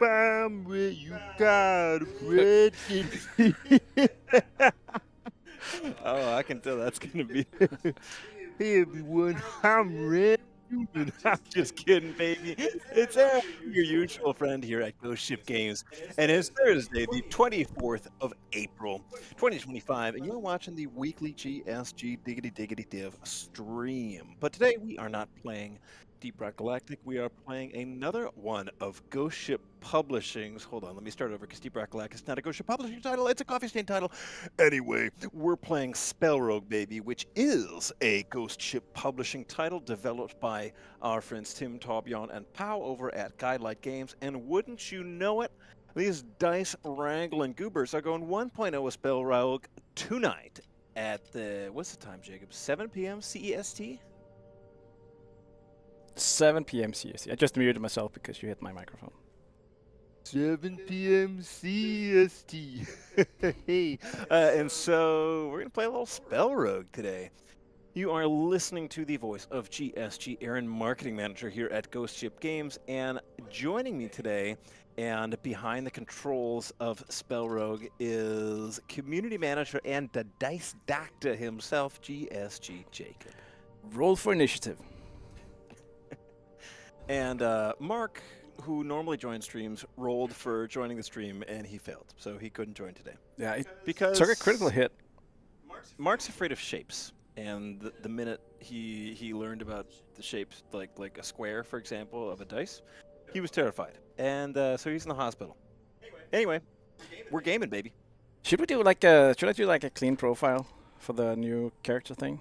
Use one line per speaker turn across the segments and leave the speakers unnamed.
I'm where you got bread. Oh, I can tell that's gonna be. Hey everyone, I'm Red. I'm just kidding, baby. It's Aaron, your usual friend here at Ghost Ship Games, and it's Thursday, the 24th of April, 2025, and you're watching the weekly GSG Diggity Diggity Div stream. But today we are not playing Deep Rock Galactic. We are playing another one of Ghost Ship Publishing's. Hold on, let me start over because Deep Rock Galactic is not a Ghost Ship Publishing title; it's a Coffee Stain title. Anyway, we're playing Spellrogue, baby, which is a Ghost Ship Publishing title developed by our friends Tim, Torbjorn, and Pow over at Guidelight Games. And wouldn't you know it, these dice wrangling goobers are going 1.0 with Spellrogue tonight at the, what's the time, Jacob? 7 p.m. CEST?
7 p.m. CST. I just muted myself because you hit my microphone.
7 p.m. CST. Hey, and so we're going to play a little Spellrogue today. You are listening to the voice of GSG, Aaron, Marketing Manager here at Ghost Ship Games, and joining me today and behind the controls of Spellrogue is Community Manager and the Dice Doctor himself, GSG Jacob.
Roll for initiative.
And Mark, who normally joins streams, rolled for joining the stream, and he failed, so he couldn't join today.
Yeah, it
Because
took a critical hit.
Mark's afraid of shapes, and the minute he learned about the shapes, like a square, for example, of a dice, he was terrified, and so he's in the hospital. Anyway, we're gaming, baby.
Should we do like a? Should I do like a clean profile for the new character thing?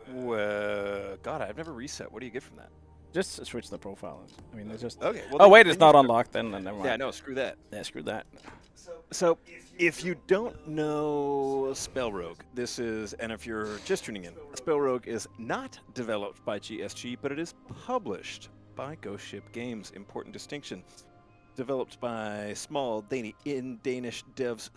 God, I've never reset. What do you get from that?
Just switch the profile. I mean, it's just.
Okay. Well,
Oh
then-
wait,
then
it's
you
not
start.
unlocked then. Never mind.
Yeah, no, screw that.
Yeah, screw that.
So, if you don't know Spellrogue, this is, and if you're just tuning in, Spellrogue is not developed by GSG, but it is published by Ghost Ship Games. Important distinction. Developed by small Danish devs,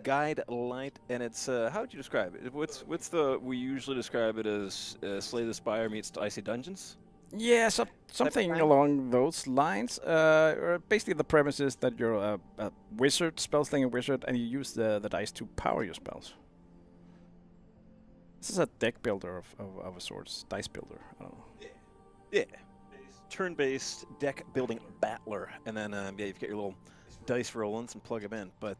Guidelight, and it's how would you describe it? What's the we usually describe it as Slay the Spire meets Icy Dungeons.
Yeah, something
thing?
along those lines. Or basically, the premise is that you're a wizard, spell-slinging wizard, and you use the dice to power your spells. This is a deck builder of a sorts, dice builder. I don't know.
Yeah. Turn-based deck building battler, and then yeah, you've got your little dice rollings and plug them in. But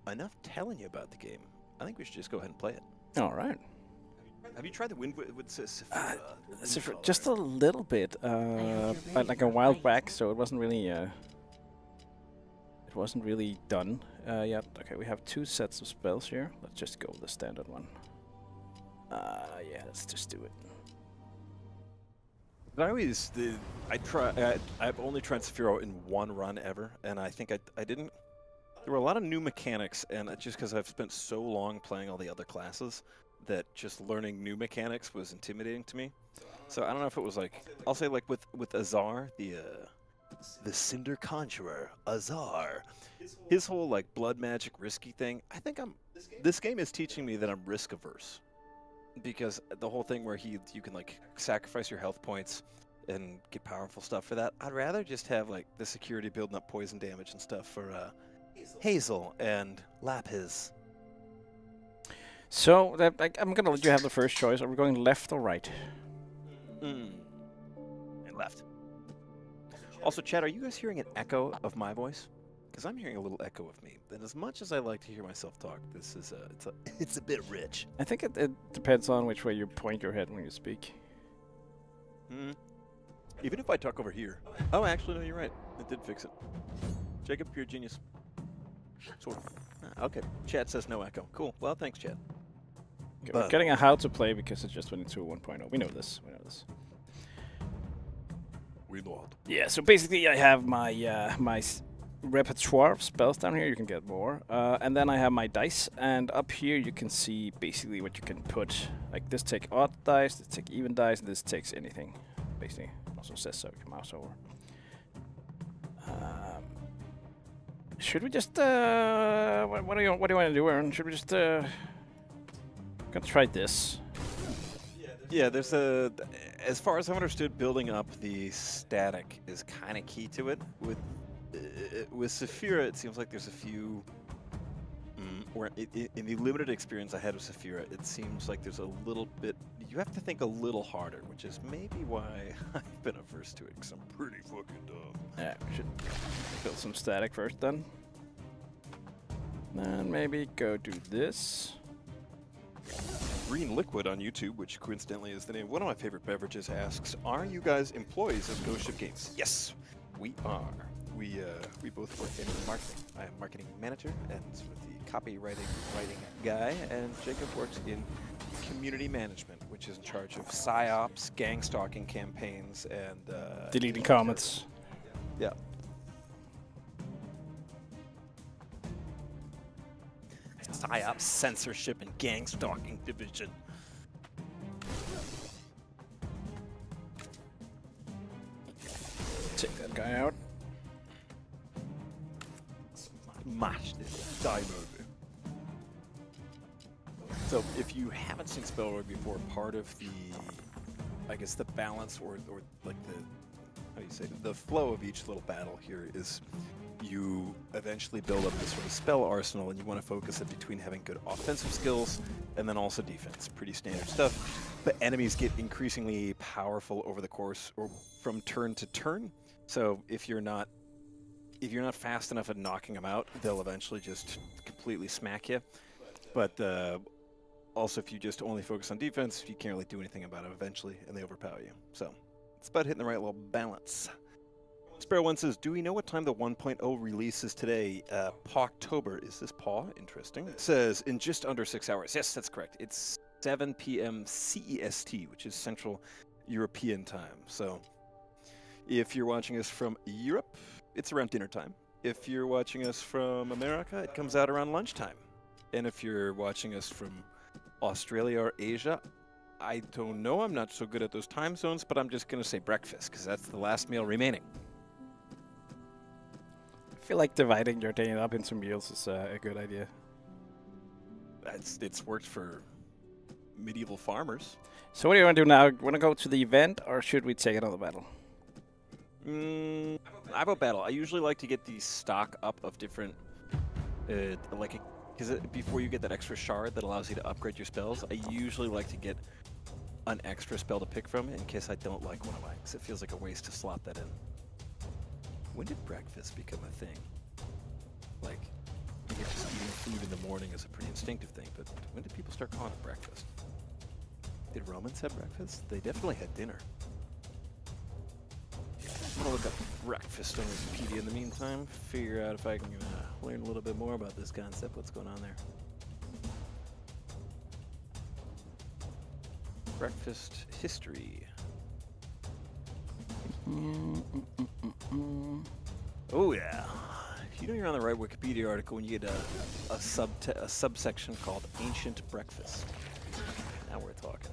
enough telling you about the game. I think we should just go ahead and play it.
All right.
Have you tried the wind with
Just a little bit, but like a while back, so it wasn't really done yet. Okay, we have 2 sets of spells here. Let's just go with the standard one. Yeah, let's just do it.
I've only tried Sephiroth in one run ever, and I think I didn't. There were a lot of new mechanics, and just because I've spent so long playing all the other classes, that just learning new mechanics was intimidating to me. So I don't know if it was like, I'll say like with Azar, the Cinder Conjurer, Azar, his whole like blood magic risky thing. I think this game is teaching me that I'm risk averse. Because the whole thing where you can like sacrifice your health points and get powerful stuff for that, I'd rather just have like the security building up poison damage and stuff for Hazel and Lapis.
So I'm gonna let you have the first choice. Are we going left or right?
And left. Also, Chad, are you guys hearing an echo of my voice? Because I'm hearing a little echo of me. And as much as I like to hear myself talk, this is it's a bit rich.
I think it depends on which way you point your head when you speak.
Even if I talk over here. Oh, actually, no, you're right. It did fix it. Jacob, you're a genius. Sort of. Okay. Chad says no echo. Cool. Well, thanks, Chad.
Okay, we're getting a how to play because it just went into 1.0. We know this.
We know it.
Yeah. So basically, I have my my repertoire of spells down here. You can get more, and then I have my dice. And up here, you can see basically what you can put. Like this take odd dice, this take even dice, and this takes anything. Basically, also says so. You can mouse over. Should we just what do you want to do, Aaron? Should we just gonna try this?
Yeah, there's as far as I've understood, building up the static is kind of key to it with with Saphira, it seems like there's a few. Or in the limited experience I had with Saphira, it seems like there's a little bit. You have to think a little harder, which is maybe why I've been averse to it, because I'm pretty fucking dumb.
Yeah, we should build some static first then. And maybe go do this.
Green Liquid on YouTube, which coincidentally is the name of one of my favorite beverages, asks, "Are you guys employees of Ghost Ship Games?" Yes, we are. We both work in marketing. I am marketing manager and sort of the copywriting guy, and Jacob works in community management, which is in charge of psyops, gang stalking campaigns, and
Deleting comments.
Yeah. PsyOps, censorship, and gang stalking division.
Take that guy out.
Smash this time over. So, if you haven't seen Spellrogue before, part of the, I guess, the balance or like the, how do you say, the flow of each little battle here is you eventually build up this sort of spell arsenal, and you want to focus it between having good offensive skills and then also defense. Pretty standard stuff. But enemies get increasingly powerful over the course or from turn to turn. So if you're not fast enough at knocking them out, they'll eventually just completely smack you. But also, if you just only focus on defense, you can't really do anything about it eventually, and they overpower you. So it's about hitting the right little balance. Sparrow 1 says, "Do we know what time the 1.0 release is today?" Pawktober. Is this Paw? Interesting. It says, in just under 6 hours. Yes, that's correct. It's 7 p.m. CEST, which is Central European time. So if you're watching us from Europe, it's around dinner time. If you're watching us from America, it comes out around lunchtime. And if you're watching us from Australia or Asia, I don't know. I'm not so good at those time zones, but I'm just going to say breakfast, because that's the last meal remaining.
I feel like dividing your day up into meals is a good idea.
It's worked for medieval farmers.
So what do you want to do now? Want to go to the event, or should we take another battle?
I have a battle. I usually like to get the stock up of different, because before you get that extra shard that allows you to upgrade your spells, I usually like to get an extra spell to pick from in case I don't like one of mine, because it feels like a waste to slot that in. When did breakfast become a thing? Like, I guess just eating food in the morning is a pretty instinctive thing, but when did people start calling it breakfast? Did Romans have breakfast? They definitely had dinner. I'm gonna look up breakfast on Wikipedia in the meantime, figure out if I can learn a little bit more about this concept, what's going on there. Breakfast history. Oh yeah. You know you're on the right Wikipedia article when you get a subsection called Ancient Breakfast. Now we're talking.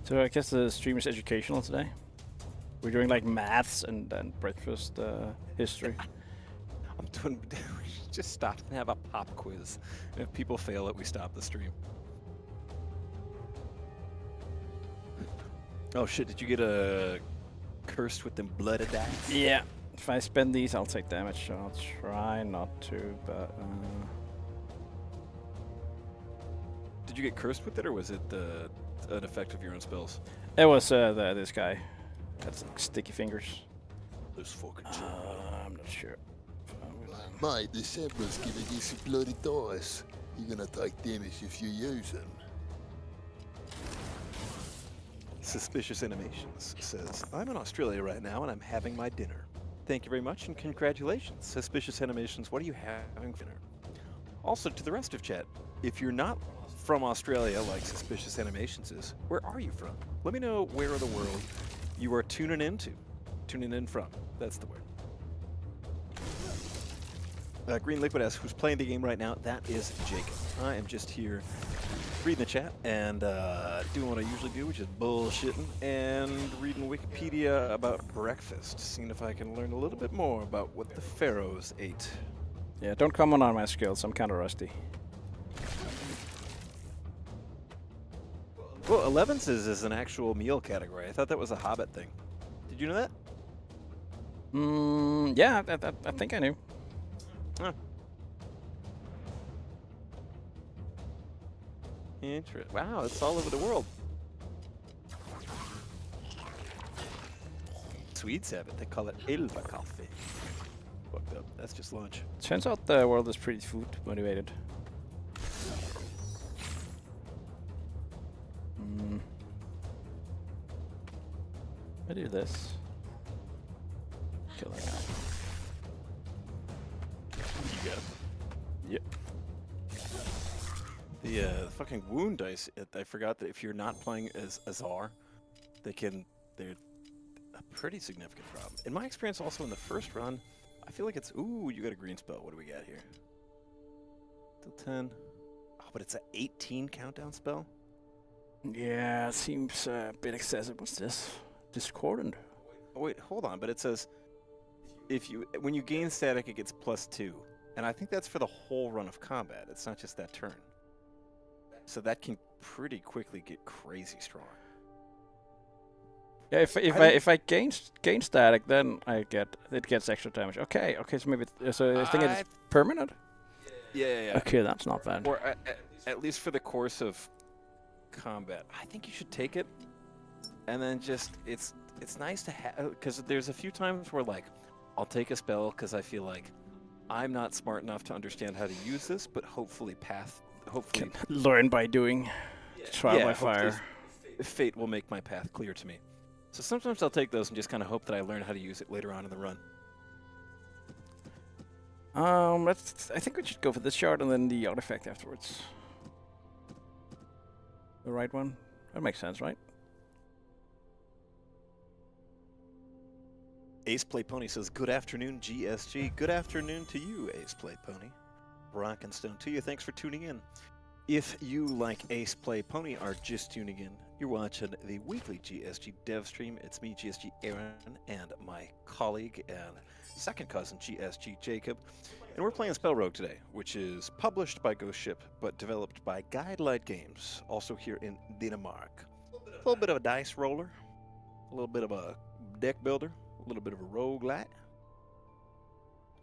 So I guess the stream is educational today. We're doing like maths and breakfast history.
I'm doing. We should just stop and have a pop quiz. And if people fail it, we stop the stream. Oh shit! Did you get a cursed with them blooded dice?
Yeah. If I spend these, I'll take damage. I'll try not to, but.
Did you get cursed with it, or was it an effect of your own spells?
It was this guy. That's like sticky fingers.
Those fucking
I'm not sure.
Mate, the Semper's giving you some bloody dice. You're gonna take damage if you use them.
Suspicious Animations says, "I'm in Australia right now and I'm having my dinner. Thank you very much and congratulations. Suspicious Animations, what are you having for dinner?" Also, to the rest of chat, if you're not from Australia like Suspicious Animations is, where are you from? Let me know where in the world you are tuning in from. That's the word. Green Liquid asks, who's playing the game right now? That is Jacob. I am just here reading the chat and doing what I usually do, which is bullshitting and reading Wikipedia about breakfast, seeing if I can learn a little bit more about what the pharaohs ate.
Yeah, don't comment on my skills. I'm kind of rusty.
Well, 11s is an actual meal category. I thought that was a Hobbit thing. Did you know that?
Yeah, I think I knew.
Huh. Interesting. Wow, it's all over the world. Swedes have it. They call it Elva coffee. Fucked up. That's just lunch.
Turns out the world is pretty food motivated. I do this. Kill that guy.
You got it.
Yep.
The fucking wound dice. I forgot that if you're not playing as Azar, they're a pretty significant problem. In my experience, also in the first run, I feel like it's ooh, you got a green spell. What do we got here? Till 10. Oh, but it's an 18 countdown spell.
Yeah, seems a bit excessive. What's this? Discordant.
Oh, wait, hold on. But it says when you gain static, it gets +2, and I think that's for the whole run of combat. It's not just that turn. So that can pretty quickly get crazy strong.
Yeah, if I gain static, then it gets extra damage. Okay, so maybe so I think it's permanent.
Yeah.
Okay, that's not bad.
Or at least for the course of combat, I think you should take it. And then just it's nice to have, because there's a few times where like I'll take a spell because I feel like I'm not smart enough to understand how to use this, but hopefully
learn by doing, trial by fire.
Fate will make my path clear to me. So sometimes I'll take those and just kind of hope that I learn how to use it later on in the run.
I think we should go for this shard and then the artifact afterwards. The right one? That makes sense, right?
Ace Play Pony says, "Good afternoon, GSG. Good afternoon to you, Ace Play Pony. Rock and Stone to you. Thanks for tuning in. If you, like Ace Play Pony, are just tuning in, you're watching the weekly GSG dev stream. It's me, GSG Aaron, and my colleague and second cousin, GSG Jacob. And we're playing Spellrogue today, which is published by Ghost Ship, but developed by Guidelight Games, also here in Denmark. A little bit of a dice roller, a little bit of a deck builder, a little bit of a roguelite.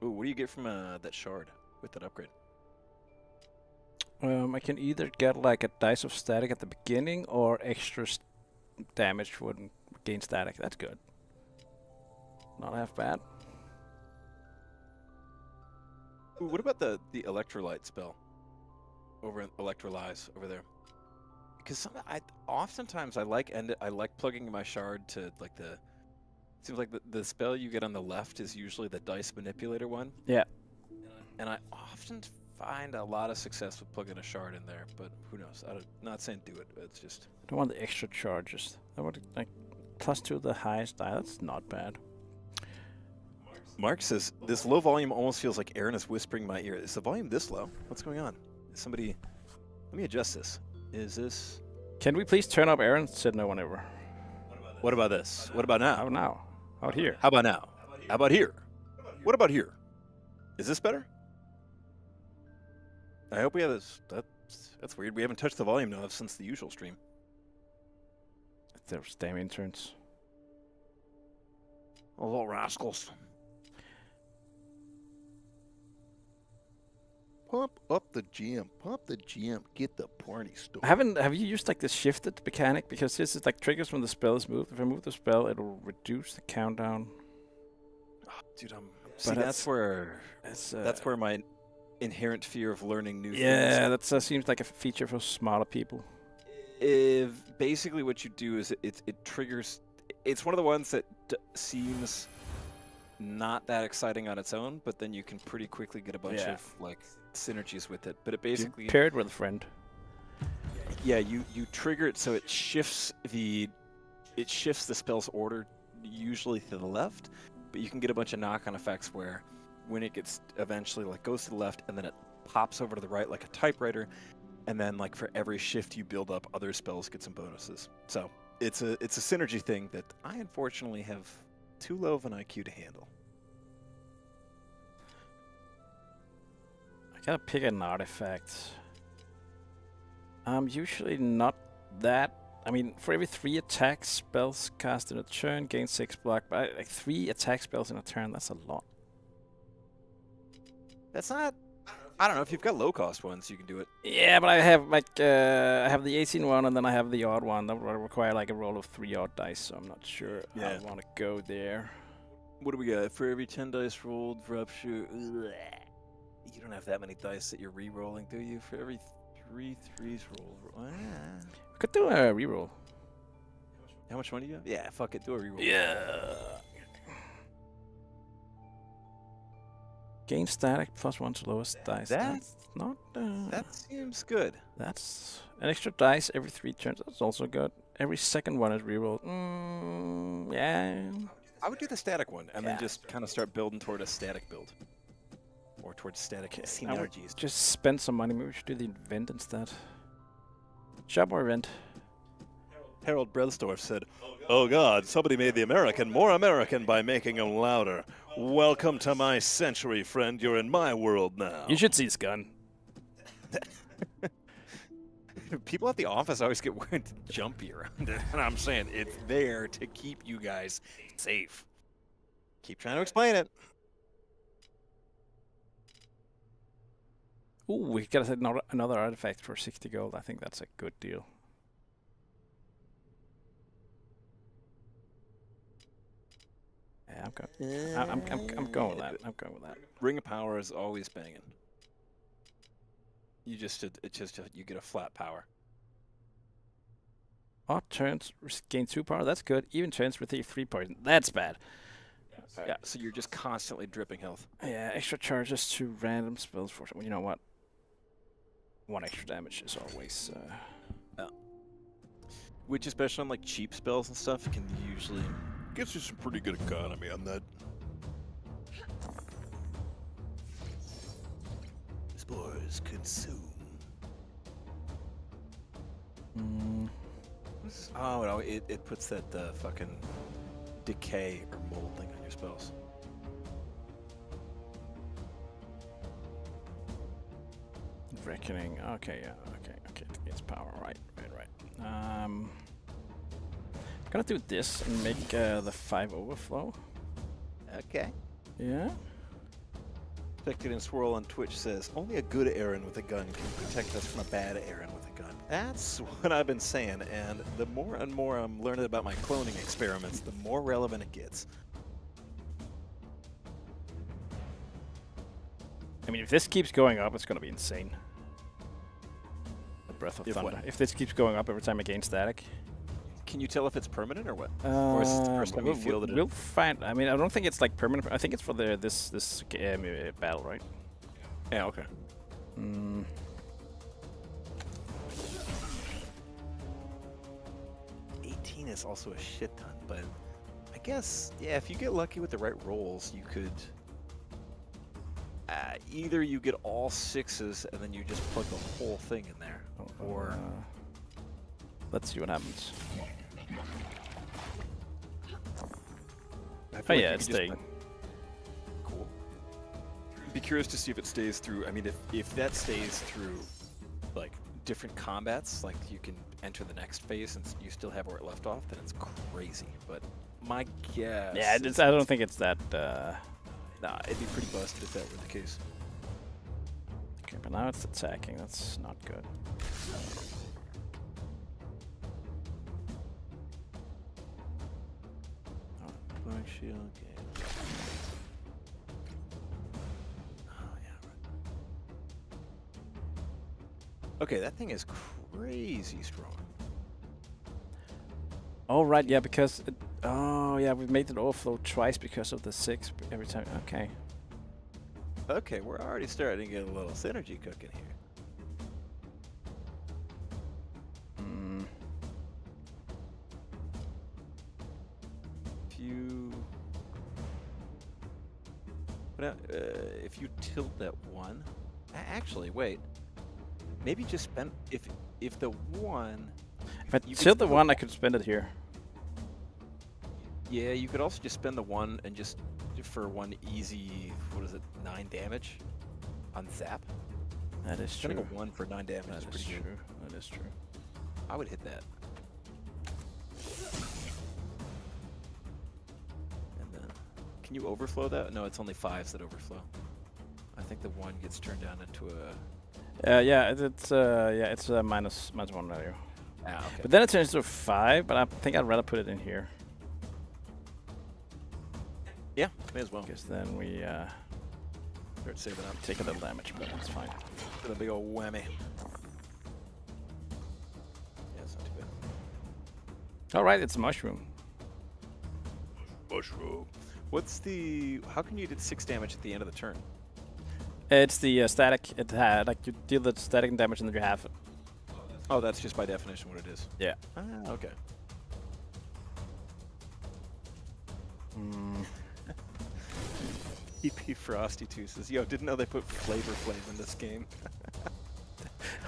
Ooh, what do you get from that shard with that upgrade?
I can either get like a dice of static at the beginning or extra damage when gain static. That's good. Not half bad.
Ooh, what about the electrolyte spell over in Electrolyze over there? Because oftentimes I like plugging my shard to like the. Seems like the spell you get on the left is usually the dice manipulator one.
Yeah.
And I often find a lot of success with plugging a shard in there, but who knows? I'm not saying do it. It's just.
I don't want the extra charges. I want like +2 the highest die. That's not bad.
Mark says this low volume almost feels like Aaron is whispering in my ear. Is the volume this low? What's going on? Is somebody? Let me adjust this. Is this?
Can we please turn up Aaron? Said no one ever.
What about this? What about now?
How now? Out here.
How about now? How about here? What about here? Is this better? I hope we have this. That's weird. We haven't touched the volume knob since the usual stream.
There's damn interns.
Oh, little rascals.
Pump up the gym. Pump the gym. Get the party started.
Have you used like the shifted mechanic? Because this is like triggers when the spell is moved. If I move the spell, it'll reduce the countdown.
Oh, dude, see, that's where my inherent fear of learning new things.
Yeah, that seems like a feature for smarter people.
If basically what you do is it triggers. It's one of the ones that seems not that exciting on its own, but then you can pretty quickly get a bunch of like synergies with it. But it basically
you pair it with a friend.
Yeah, you trigger it so it shifts the spell's order usually to the left, but you can get a bunch of knock-on effects where when it gets eventually like goes to the left and then it pops over to the right like a typewriter, and then like for every shift you build up, other spells get some bonuses. So it's a synergy thing that I unfortunately have too low of an IQ to handle.
I gotta pick an artifact. I'm usually not that I mean, for every 3 attack spells cast in a turn, gain 6 block. But like 3 attack spells in a turn, that's a lot.
That's not. I don't know if you've got low cost ones, you can do it.
Yeah, but I have like I have the 18 one, and then I have the odd one that will require like a roll of 3 odd dice. So I'm not sure I want to go there.
What do we got? For every 10 dice rolled, rupture. You don't have that many dice that you're re-rolling, do you? For every 3 threes rolled.
I could do a reroll.
How much money do you have? Yeah, fuck it, do a reroll.
Yeah. Gain static +1 to lowest dice. That's not.
That seems good.
That's an extra dice every 3 turns. That's also good. Every second one is rerolled. Yeah.
I would do the static one and then just kind of start building toward a static build. Or towards static synergies.
Just spend some money. Maybe we should do the event instead. Shop or event?
Harold Bredstorff said, "Oh God, somebody made the American more American by making him louder. Welcome to my century, friend. You're in my world now."
You should see his gun.
People at the office always get weird jumpy around it, and I'm saying it's there to keep you guys safe. Keep trying to explain it.
Ooh, we got another artifact for 60 gold. I think that's a good deal. Yeah, I'm going with that. I'm going with that.
Ring of Power is always banging. You just you get a flat power.
Odd turns gain 2 power. That's good. Even turns receive 3 poison. That's bad.
Yeah, so you're just constantly dripping health.
Yeah, extra charges to random spells for. You know what? 1 extra damage is always.
Which, especially on like cheap spells and stuff, can usually gives you some pretty good economy on that. Spores consume. Oh no! It puts that fucking decay or mold thing on your spells.
Reckoning. Okay, yeah. Okay. It gets power. Right. Gonna do this and make the 5 overflow.
Okay.
Yeah.
Protected in Swirl on Twitch says, only a good Aaron with a gun can protect us from a bad Aaron with a gun. That's what I've been saying, and the more and more I'm learning about my cloning experiments, the more relevant it gets.
I mean, if this keeps going up, it's gonna be insane. The Breath of Thunder.
What?
If this keeps going up every time I gain static.
Can you tell if it's permanent or what? Or is it the first time you feel that
we'll find. I mean, I don't think it's like permanent. I think it's for this battle, right?
Yeah. Okay. 18 is also a shit ton, but I guess if you get lucky with the right rolls, you could. Either you get all 6s and then you just plug the whole thing in there, or
let's see what happens.
I
Oh
feel like
yeah,
you
it's
could just-
staying.
Cool. Be curious to see if it stays through. I mean, if that stays through, like different combats, like you can enter the next phase and you still have where it left off, then it's crazy. But my guess.
Yeah, I don't think it's that.
Nah, it'd be pretty busted if that were the case.
Okay, but now it's attacking. That's not good.
Black shield. Okay. Oh yeah. Right. Okay, that thing is crazy strong.
Oh right, yeah, because oh yeah, we've made it overflow twice because of the 6 every time. Okay.
Okay, we're already starting to get a little synergy cooking here. If you tilt that 1, actually wait. Maybe just spend if the 1.
If I tilt the 1, I could spend it here.
Yeah, you could also just spend the 1 and just for 1 easy. What is it? 9 damage on zap.
That is
Spending
true.
a 1 for 9 damage is pretty good.
That is true.
I would hit that. Can you overflow that? No, it's only 5s that overflow. I think the 1 gets turned down into a...
yeah, it's minus 1 value.
Ah, okay.
But then it turns to a 5, but I think I'd rather put it in here.
Yeah, may as well.
Because then we
Start saving up.
take a little damage, but that's fine.
With a big old whammy. Yeah, it's not too bad.
Alright, it's a mushroom.
Mushroom. What's the... How can you do 6 damage at the end of the turn?
It's the static. It had like you deal the static damage and then you have it.
Oh, that's just by definition what it is.
Yeah.
Ah, okay. EP Frosty 2 says, yo, didn't know they put Flavor Flav in this game.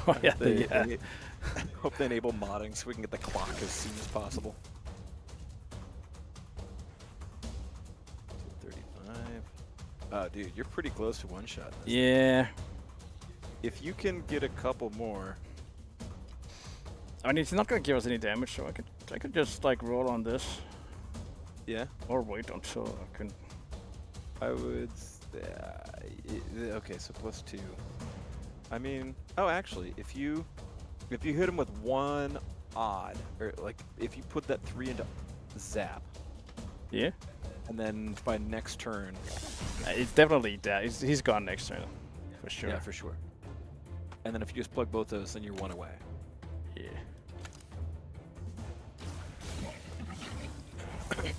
Oh, yeah,
They hope they enable modding so we can get the clock as soon as possible. 235. Dude, you're pretty close to one shot.
Yeah.
If you can get a couple more.
I mean, it's not gonna give us any damage, so I could just like roll on this.
Yeah.
Or wait until I can.
I would. Okay, so +2. I mean, oh, actually, if you hit him with 1 odd, or like if you put that 3 into zap.
Yeah.
And then by next turn.
It's definitely that. He's gone next turn, for sure.
Yeah, for sure. And then if you just plug both those, then you're 1 away.
Yeah.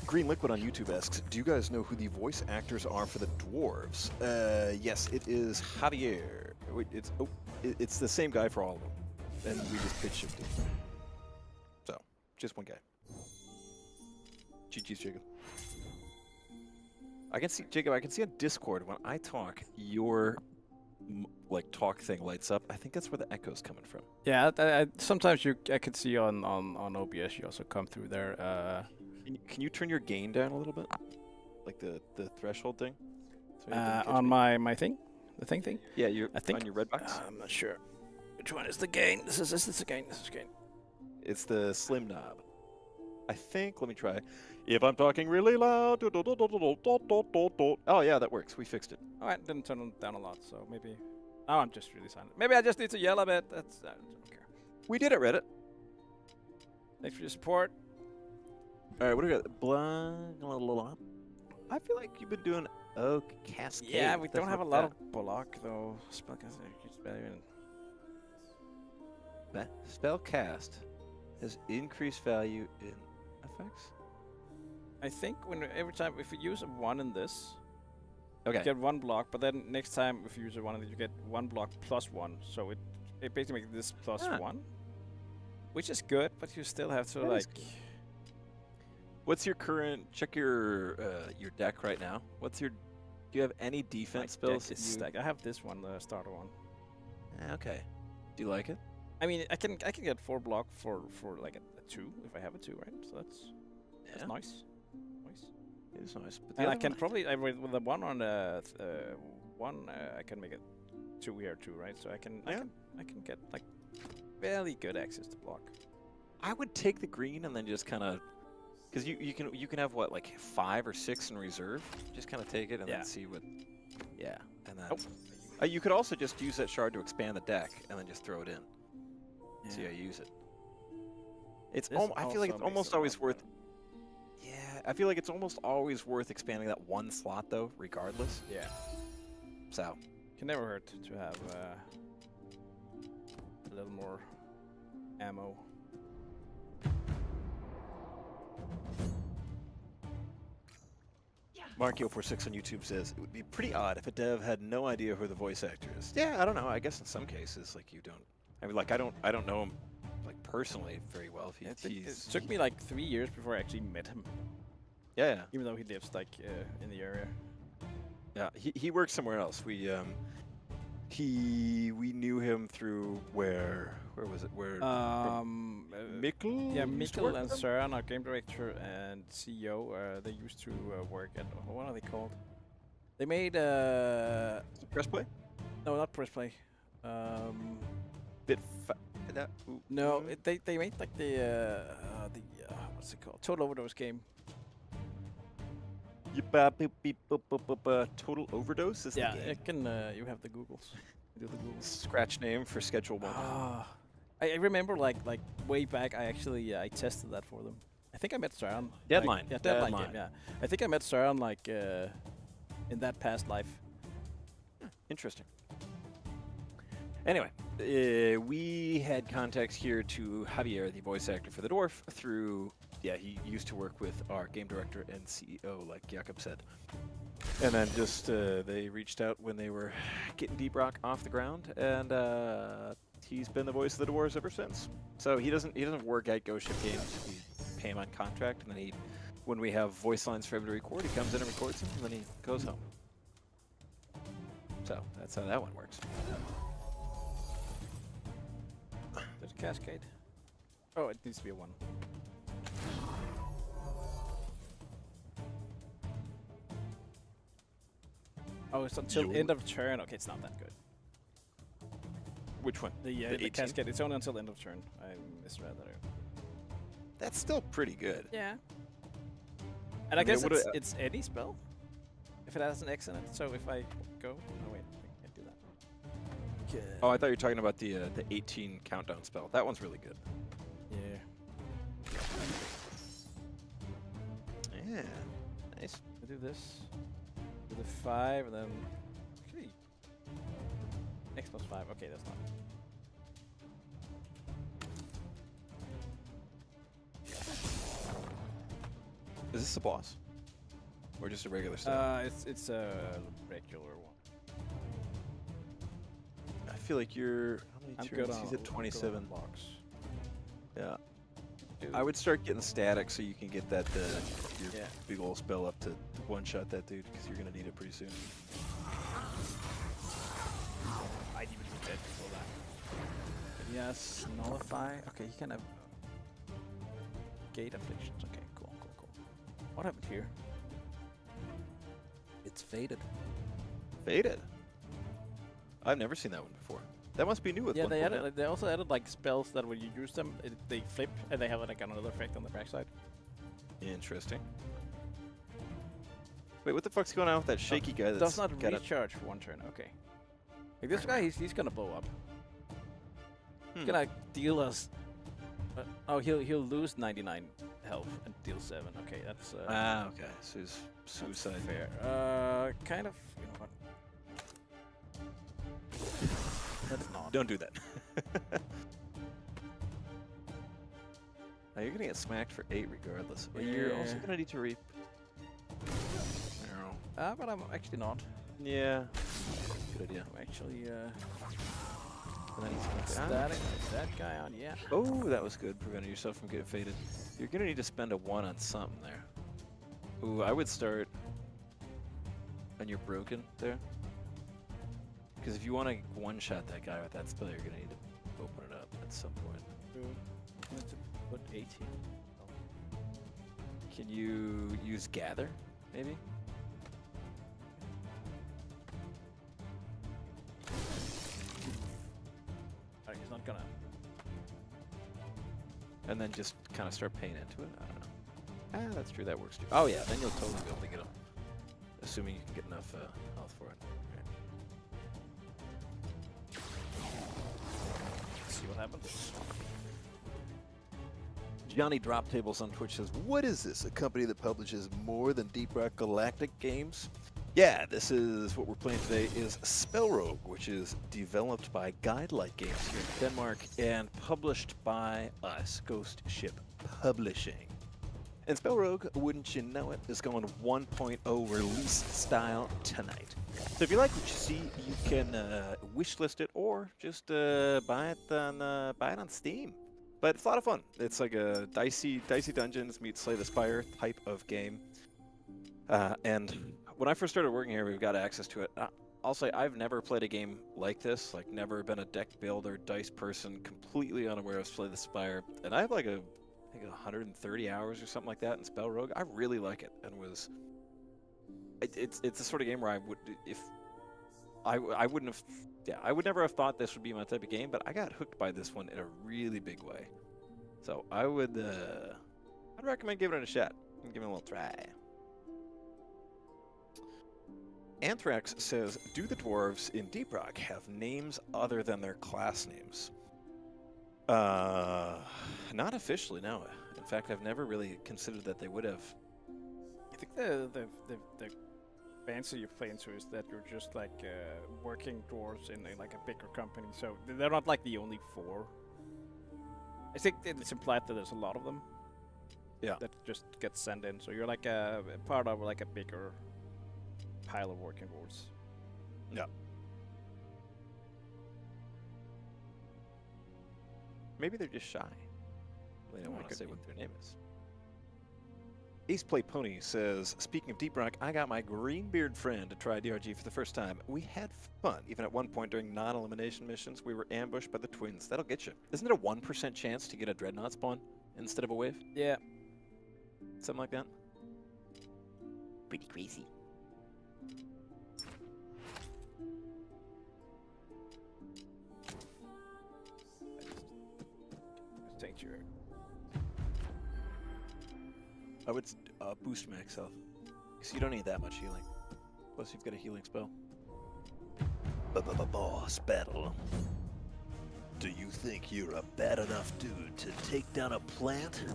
Green Liquid on YouTube asks, do you guys know who the voice actors are for the Dwarves? Yes, it is Javier. Wait, it's the same guy for all of them. And we just pitch shifted. So, just one guy. GG's, Jacob. I can see, Jacob, I can see on Discord when I talk, your like talk thing lights up. I think that's where the echo's coming from.
Yeah, sometimes I could see on OBS you also come through there.
Can you turn your gain down a little bit? Like the threshold thing? So
on my thing? The thing?
Yeah, I think on
think
your red box?
I'm not sure. Which one is the gain? This is the gain. This is gain.
It's the slim knob. I think, let me try. If I'm talking really loud. Oh, yeah, that works. We fixed it.
Oh, I didn't turn it down a lot, so maybe. Oh, I'm just really silent. Maybe I just need to yell a bit. I don't care.
We did it, Reddit.
Thanks for your support.
All right, what do we got? Blah. I feel like you've been doing Cascade.
Yeah, we don't have a lot of block, though.
Spellcast has increased value in effects.
I think every time if you use a 1 in this,
Okay.
you get 1 block, but then next time if you use a 1 in it, you get 1 block plus 1. So it basically makes this plus 1, which is good, but you still have to like.
What's your current? Check your deck right now. Do you have any defense spells?
I have this one, the starter one.
Okay. Do you like it?
I mean, I can get 4 block for like a 2 if I have a 2, right? So that's nice.
It is nice. But
And I can probably with the 1 on one I can make it 2 here too, right? So I can get like fairly good access to block.
I would take the green and then just kind of, because you can have what, like 5 or 6 in reserve. Just kind of take it and then see what. Yeah, and then you could also just use that shard to expand the deck and then just throw it in. Yeah. See how you use it. I feel like it's almost always worth. Yeah, I feel like it's almost always worth expanding that 1 slot though, regardless.
Yeah.
So.
Can never hurt to have a little more ammo.
Markio46 on YouTube says, it would be pretty odd if a dev had no idea who the voice actor is. Yeah, I don't know. I guess in some cases, like, you don't. I mean, like, I don't know him, like, personally very well.
It took me, like, 3 years before I actually met him.
Yeah.
Even though he lives, like, in the area.
Yeah, he works somewhere else. We knew him through where was it? Mikkel?
Yeah, Mikkel and Søren, our game director and CEO, they used to work at, what are they called? They made
Press Play?
No, not Press Play. No, they made like the what's it called? Total Overdose game.
Total Overdose is the
Yeah,
game.
it can. You have the Googles. You do the Googles.
Scratch name for Schedule 1.
Ah, I remember like way back. I actually I tested that for them. I think I met Søren.
Deadline.
Like, yeah, deadline
Deadline.
game. Yeah, I think I met Søren like in that past life.
Interesting. Anyway, we had contacts here to Javier, the voice actor for the dwarf, through, he used to work with our game director and CEO, like Jakob said. And then just, they reached out when they were getting Deep Rock off the ground, and he's been the voice of the dwarves ever since. So he doesn't work at Ghost Ship Games. We pay him on contract, and then when we have voice lines for him to record, he comes in and records them, and then he goes home. So that's how that one works.
There's a cascade. Oh, it needs to be a 1. Oh, it's until end of turn. Okay, it's not that good.
Which one?
The
18?
cascade. It's only until end of turn. I misread that.
That's still pretty good.
Yeah. And I guess it's any spell. If it has an X in it. So if I go, oh wait, I can't do that. Okay.
Oh, I thought you were talking about the 18 countdown spell. That one's really good.
Yeah.
Yeah. Nice.
I do this. Do the 5 and then actually X plus 5. Okay, that's not.
Is this a boss? Or just a regular stuff?
It's a regular one.
I feel like you're... How many
I'm
turns?
good on.
He's at 27.
Blocks.
Yeah.
Dude.
I would start getting static so you can get that your
Yeah.
big ol' spell up to one-shot that dude, because you're going to need it pretty soon.
I'd even be dead before that. But yes, nullify. Okay, you can have gate afflictions. Okay, cool. What happened here? It's faded.
Faded? I've never seen that one before. That must be new with
Yeah, they
1.0.
added. They also added like spells that when you use them, they flip and they have like another effect on the backside.
Interesting. Wait, what the fuck's going on with that shaky guy that's
Does not
got
recharge for 1 turn. Okay. Like this guy, he's gonna blow up. He's
Hmm.
gonna deal us. Oh, he'll lose 99 health and deal 7. Okay, that's
okay. So he's suicide.
fair. Kind of. You know what? That's not.
Don't do that. Now you're gonna get smacked for 8 regardless. But you're also
Yeah.
gonna need to reap. Arrow.
But I'm actually not.
Yeah. Good idea.
I'm actually
And then he's gonna
static that guy on. Yeah.
Oh, that was good. Preventing yourself from getting faded. You're gonna need to spend a 1 on something there. Ooh, I would start on your broken there. Because if you want to one-shot that guy with that spell, you're gonna need to open it up at some point.
I need to put 18.
Can you use gather, maybe?
He's not gonna.
And then just kind of start paying into it? I don't know. Ah, that's true. That works too. Oh yeah, then you'll totally be able to get him. Assuming you can get enough health for it.
Let's see what happens.
Johnny Drop Tables on Twitch says, "What is this? A company that publishes more than Deep Rock Galactic games?" Yeah, this is what we're playing today is Spellrogue, which is developed by Guidelight Games here in Denmark and published by us, Ghost Ship Publishing. And Spellrogue, wouldn't you know it, is going 1.0 release style tonight. So if you like what you see, you can wishlist it or just buy it on Steam. But it's a lot of fun. It's like a dicey dungeons meets Slay the Spire type of game. And when I first started working here, we've got access to it. I'll say I've never played a game like this, like never been a deck builder, dice person, completely unaware of Slay the Spire. And I have like I think 130 hours or something like that in Spellrogue. I really like it, and it's the sort of game where I would I wouldn't have I would never have thought this would be my type of game, but I got hooked by this one in a really big way. So I'd recommend giving it a shot and giving it a little try. Anthrax says, do the dwarves in Deep Rock have names other than their class names? Not officially, no. In fact, I've never really considered that they would have.
I think the fancy you play into is that you're just like working dwarves in like a bigger company, so they're not like the only 4. I think it's implied that there's a lot of them.
Yeah.
That just get sent in, so you're like a part of like a bigger pile of working dwarves.
Yeah. Maybe they're just shy. They don't want to say what their name is. Ace Play Pony says, speaking of Deep Rock, I got my Greenbeard friend to try DRG for the first time. We had fun. Even at one point during non-elimination missions, we were ambushed by the twins. That'll get you. Isn't it a 1% chance to get a Dreadnought spawn instead of a wave?
Yeah.
Something like that? Pretty crazy.
Thank you.
I would boost max health. Because you don't need that much healing. Plus you've got a healing spell.
Boss battle. Do you think you're a bad enough dude to take down a plant?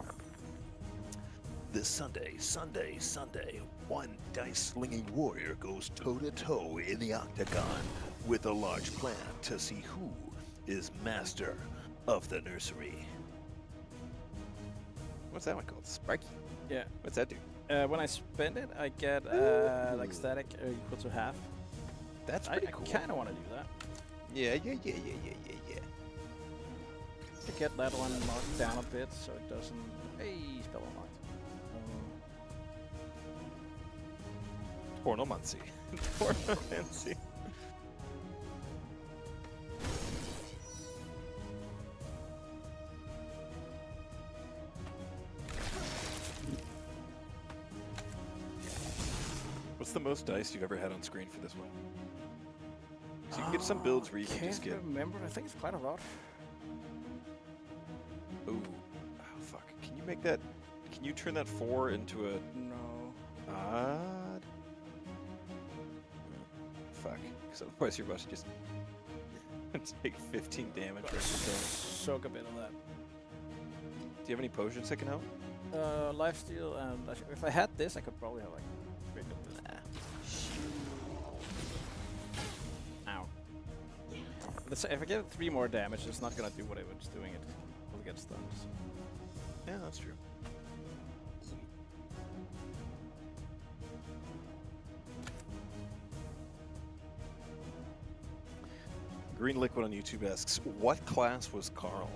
This Sunday, one dice-slinging warrior goes toe-to-toe in the octagon with a large plant to see who is master of the nursery.
What's that one called? Sparky?
Yeah.
What's that do?
When I spend it, I get like static equal to half.
That's pretty cool.
I kind of want to do that.
Yeah.
To get that one marked down a bit so it doesn't... Hey, spell unlocked.
Pornomancy. Pornomancy. What's the most dice you've ever had on screen for this one? So you can get some builds where you can just get...
I can't remember. I think it's quite a lot.
Ooh. Oh, fuck. Can you make that... Can you turn that 4 into a...
No.
Odd? Fuck. Because otherwise you're about to just... take 15 damage.
Soak a bit of that.
Do you have any potions that can help?
Lifesteal, and if I had this, I could probably have like... Ow. If I get 3 more damage, it's not gonna do what I was doing. It will get stunned. So.
Yeah, that's true. Green Liquid on YouTube asks, what class was Carl?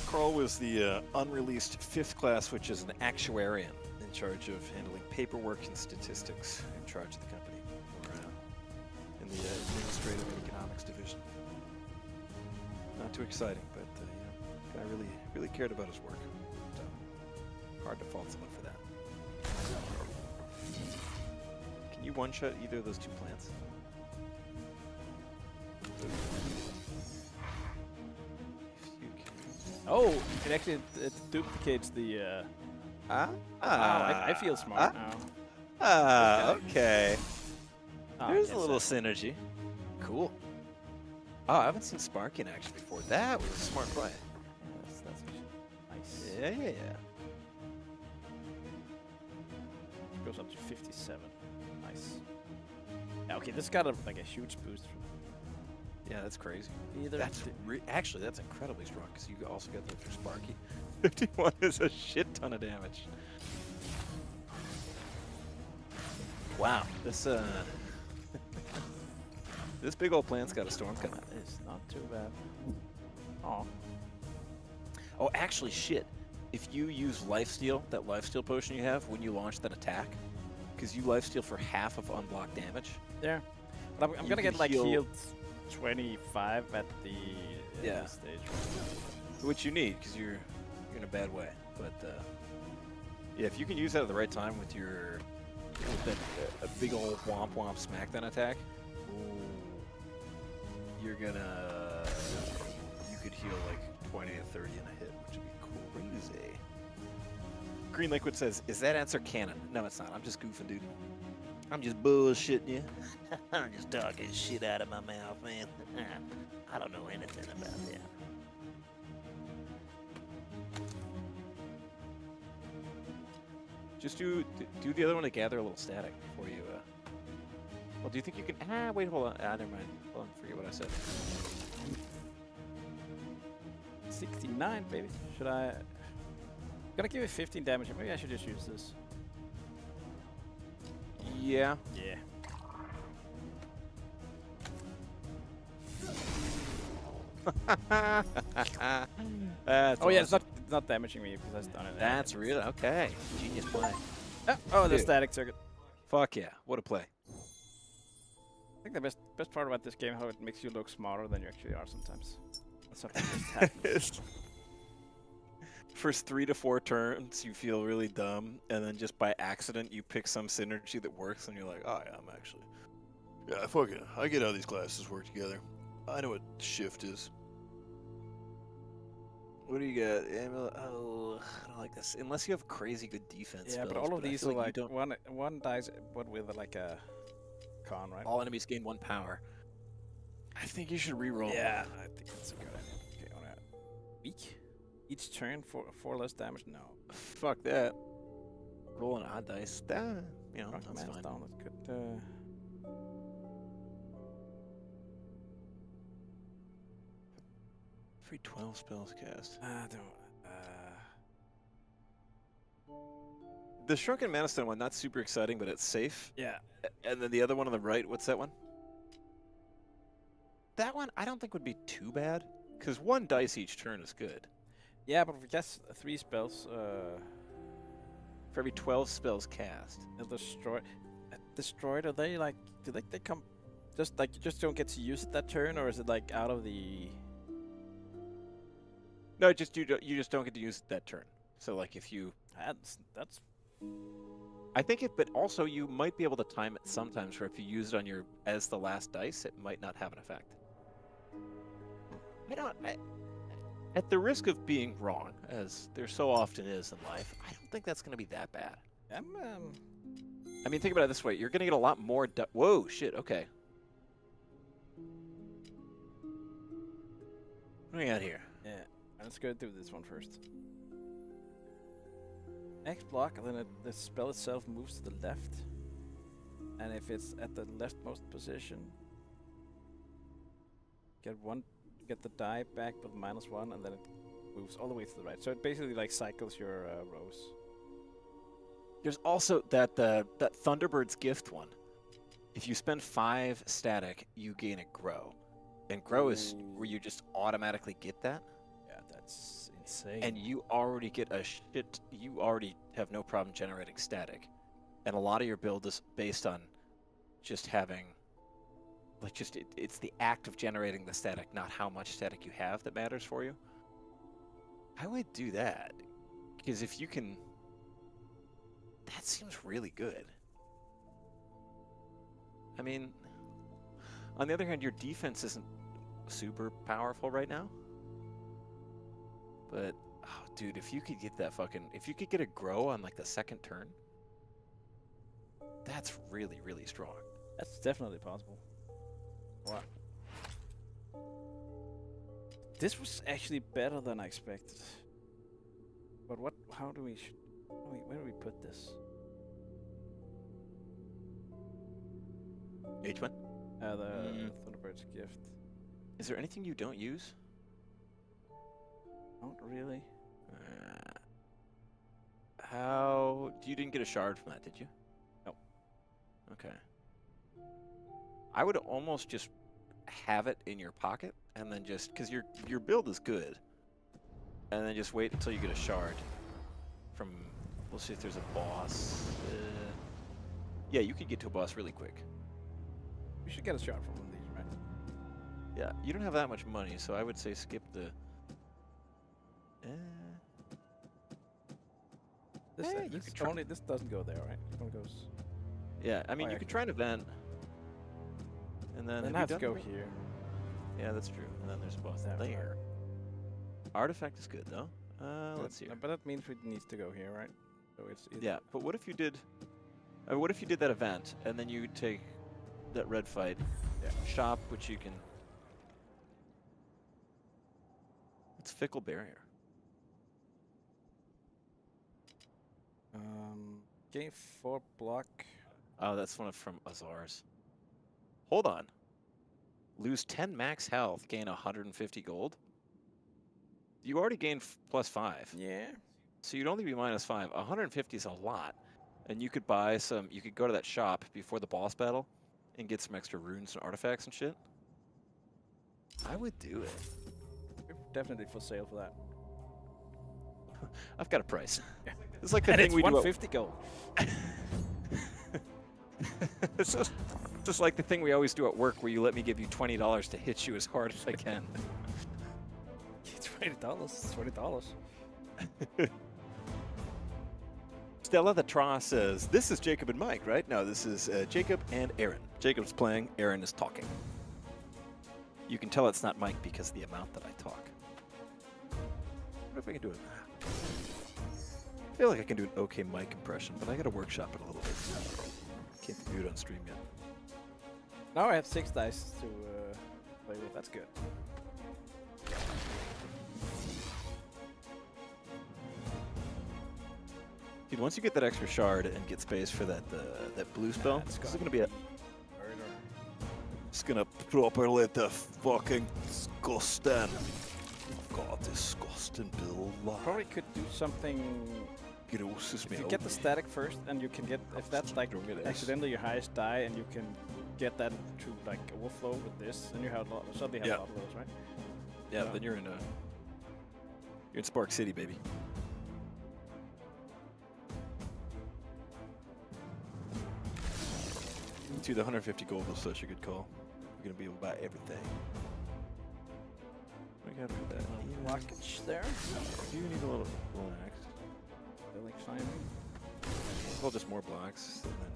Carl was the unreleased 5th class, which is an actuarian in charge of handling paperwork and statistics in charge of the company, or in the administrative and economics division. Not too exciting, but guy really cared about his work. So hard to fault someone for that. Can you one-shot either of those 2 plants?
Oh, it actually duplicates the. I feel smart now.
Okay. There's
yes,
a little synergy. Cool. Oh, I haven't seen Sparky in action before. That was a smart play.
Yes, that's nice.
Yeah.
It goes up to 57. Nice. Yeah, okay, this got like a huge boost.
Yeah, that's crazy.
Either
that's actually that's incredibly strong because you also got that through Sparky. 51 is a shit ton of damage. Wow, this this big old plant's got a storm coming.
It's not too bad. Oh.
Oh, actually, shit. If you use lifesteal, that lifesteal potion you have when you launch that attack, because you lifesteal for half of unblocked damage.
Yeah. But I'm gonna get like healed 25 at the stage.
Which you need, because you're in a bad way. But yeah, if you can use that at the right time with your that a big old womp womp smackdown attack, you could heal like 20 to 30 in a hit, which would be crazy. Green Liquid says, "Is that answer canon?" No, it's not. I'm just goofing, dude.
I'm just bullshitting you. I'm just talking shit out of my mouth, man. I don't know anything about that.
Just do the other one to gather a little static before you. Well, do you think you can? Wait, hold on. Never mind. Hold on, forget what I said.
69, baby. Should I? Gonna give it 15 damage. Maybe I should just use this.
Yeah.
Yeah.
That's
Oh yeah,
awesome.
it's not damaging me because I stunned it.
That's really okay. Genius play.
Oh, the
Dude.
static circuit.
Fuck yeah! What a play.
I think the best part about this game is how it makes you look smarter than you actually are sometimes. That's what just happens.
First 3 to 4 turns, you feel really dumb, and then just by accident, you pick some synergy that works, and you're like, oh yeah, I'm actually. Yeah, fuck it. I get how these classes work together. I know what shift is. What do you got? Oh, I don't like this. Unless you have crazy good defense.
Yeah, but
spells,
all of
I
these
feel
are like
you don't.
one dice, but with like a con, right?
All enemies gain 1 power. I think you should reroll.
Yeah, I think that's a good idea. Okay, on a weak. Each turn for 4 less damage. No.
Fuck that. Rolling odd dice. That, you know,
Rock
that's
man's
fine.
down. That's good.
Free 12 spells cast.
Don't.
The Shrunken Manastone one, not super exciting, but it's safe.
Yeah.
And then the other one on the right, what's that one? That one I don't think would be too bad, because 1 dice each turn is good.
Yeah, but if we guess 3 spells,
For every 12 spells cast.
destroyed. Are they like? Do they come? Just like you just don't get to use it that turn, or is it like out of the?
No, just you just don't get to use it that turn. So like if you,
That's
I think it, but also you might be able to time it sometimes where if you use it on your as the last dice, it might not have an effect. At the risk of being wrong, as there so often is in life, I don't think that's going to be that bad. I mean, think about it this way: you're going to get a lot more. Whoa, shit. Okay. What do we got here?
yeah. Let's go do this one first. X block, and then the spell itself moves to the left. And if it's at the leftmost position, get the die back with -1, and then it moves all the way to the right. So it basically like cycles your rows.
There's also that Thunderbird's gift one. If you spend 5 static, you gain a grow, and grow is where you just automatically get that.
Yeah, that's insane.
And you already get a shit. You already have no problem generating static, and a lot of your build is based on just having, like, it's the act of generating the static, not how much static you have that matters for you. I would do that, because if you can, that seems really good. I mean, on the other hand, your defense isn't super powerful right now. But, oh, dude, if you could get that if you could get a grow on like the 2nd turn, that's really, really strong.
That's definitely possible. Wow. This was actually better than I expected. But how do we, where do we put this?
H one?
The Thunderbird's gift.
Is there anything you don't use?
Not really.
You didn't get a shard from that, did you?
No.
Okay. I would almost just have it in your pocket, and then just, because your build is good, and then just wait until you get a shard from, we'll see if there's a boss. Yeah, you could get to a boss really quick.
We should get a shard from one of these, right?
Yeah, you don't have that much money, so I would say skip the...
This doesn't go there, right? This one goes.
Yeah, I mean,
Oh,
you
yeah,
could try an event, and then...
Then
have
I
you
have to
done
go
the event?
here.
Yeah, that's true. And then there's a boss
That
there. Artifact is good, though. Let's see.
But that means we need to go here, right? So it's
Yeah, but what if you did... I mean, what if you did that event and then you take that red fight, shop, which you can. It's fickle barrier.
Gain 4 block.
Oh, that's one from Azar's. Hold on. Lose 10 max health, gain 150 gold. You already gained +5.
Yeah.
So you'd only be -5. 150 is a lot. And you could buy some, you could go to that shop before the boss battle and get some extra runes and artifacts and shit. I would do it.
We're definitely for sale for that.
I've got a price. It's like the
And
thing
it's
we do.
150 gold.
It's just like the thing we always do at work where you let me give you $20 to hit you as hard as I can.
$20. $20.
Stella the Tra says, this is Jacob and Mike, right? No, this is Jacob and Aaron. Jacob's playing, Aaron is talking. You can tell it's not Mike because of the amount that I talk. What if I can do it? I feel like I can do an okay Mike impression, but I gotta workshop it a little bit. Can't do it on stream yet.
Now I have 6 dice to play with. That's good.
Dude, once you get that extra shard and get space for that that blue spell,
it's
it's gonna be a.
murder.
It's gonna properly the fucking disgusting. I've got a disgusting build.
Probably could do something.
Grosses
If
me
you get the static first, and you can get, if that's like accidentally your highest die, and you can get that to like overflow with this, and you have a lot, suddenly have a lot of those, right?
Yeah,
So-
then you're in Spark City, baby. Dude, the 150 gold was such a good call. We're gonna be able to buy everything. We gotta do that.
Blockage there.
You need a little blocks.
Building sign.
Well, just more blocks. And then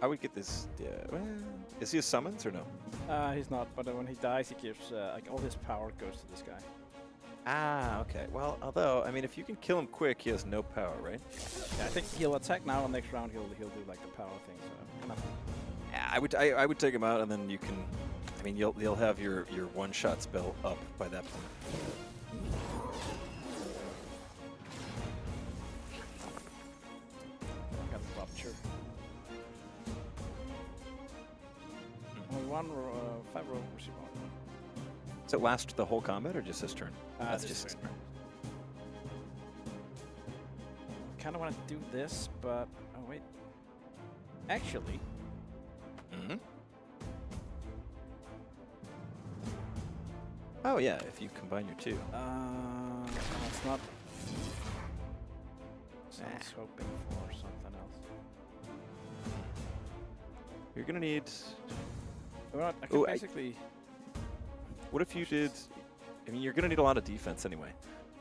I would get this. Yeah. Well, is he a summons or no?
He's not, but when he dies, he gives like all his power goes to this guy.
Ah, okay. Well, although I mean, if you can kill him quick, he has no power, right?
Yeah, I think he'll attack now, and next round he'll do like the power thing. So kind of.
Yeah, I would take him out, and then you can. I mean, you'll have your one-shot spell up by that point.
Got the rupture. Only 5 rogue receive one.
Does it last the whole combat or just this turn? That's
this
just this
turn.
turn.
Kind of want to do this, but oh wait. Actually,
Mm-hmm. Oh yeah, if you combine your two.
no, it's not. So I was hoping for something else.
You're gonna need.
Well, I can
Oh,
basically.
What if you did? I mean, you're gonna need a lot of defense anyway.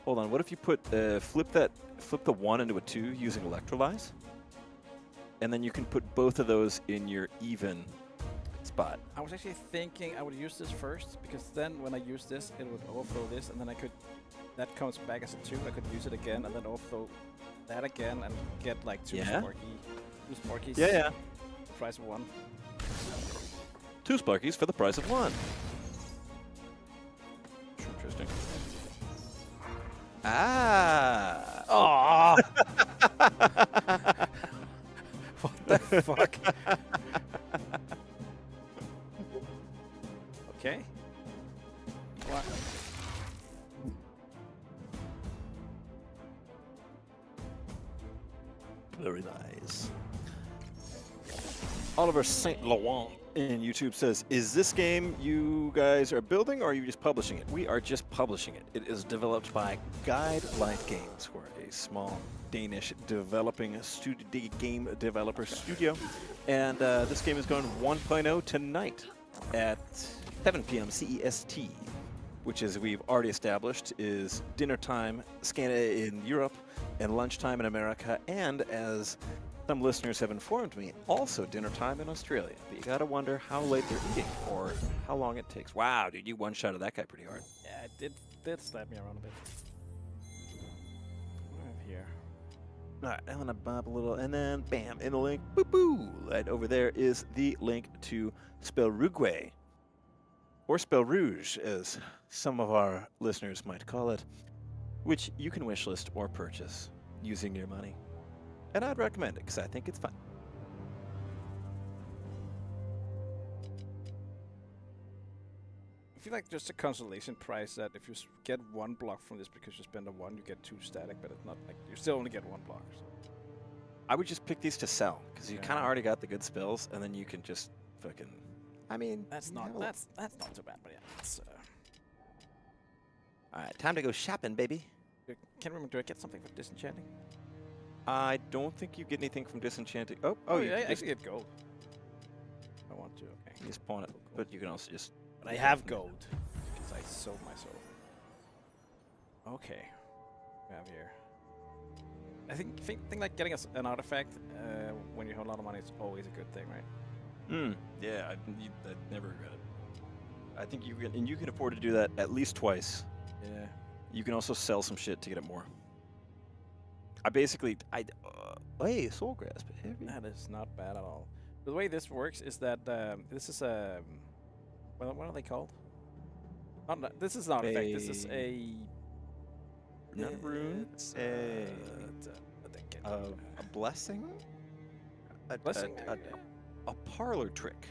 Hold on. What if you put flip the 1 into a 2 using electrolyze, and then you can put both of those in your even spot.
I was actually thinking I would use this first, because then when I use this, it would overflow this, and then I could. That comes back as a 2. I could use it again, and then overflow that again, and get like 2 Sparkies.
Yeah.
The price of 1.
2 Sparkies for the price of 1. Interesting. Ah!
Oh! What the fuck? Okay. What?
Very nice. Oliver St. Laurent in YouTube says, is this game you guys are building or are you just publishing it? We are just publishing it. It is developed by Guide Light Games. We're a small Danish developing game developer studio. And this game is going 1.0 tonight at 7 p.m. CEST, which, as we've already established, is dinner time in Europe and lunchtime in America, and as some listeners have informed me, also dinner time in Australia. But you gotta wonder how late they're eating or how long it takes. Wow, dude, you one-shotted that guy pretty hard.
Yeah, it did slap me around a bit. What do I have here?
All right, I'm gonna bob a little, and then bam, in the link, boo boo, right over there is the link to Spellrogue, or Spell Rouge, as some of our listeners might call it, which you can wishlist or purchase using your money. And I'd recommend it because I think it's fun.
I feel like just a consolation prize that if you get 1 block from this because you spend a 1, you get 2 static, but it's not like you still only get 1 block. So.
I would just pick these to sell because you kind of already got the good spells, and then you can just fucking. I mean,
that's not too bad, but yeah. It's,
all right, time to go shopping, baby.
Can't remember. Do I get something for disenchanting?
I don't think you get anything from disenchanting.
Oh,
you
yeah, I
just,
actually get gold. I want to. Okay.
you just pawn it, but you can also just.
But I have gold because I sold my soul. Okay. We have here. I think like getting an artifact when you have a lot of money is always a good thing, right?
Yeah, I never regret it. I think you can, and you can afford to do that at least twice.
Yeah.
You can also sell some shit to get it more. Hey, soul grasp. Heavy.
That is not bad at all. The way this works is that this is a what are they called? This is an artifact. This is a
not a rune. It's a blessing. A
blessing.
A parlor trick.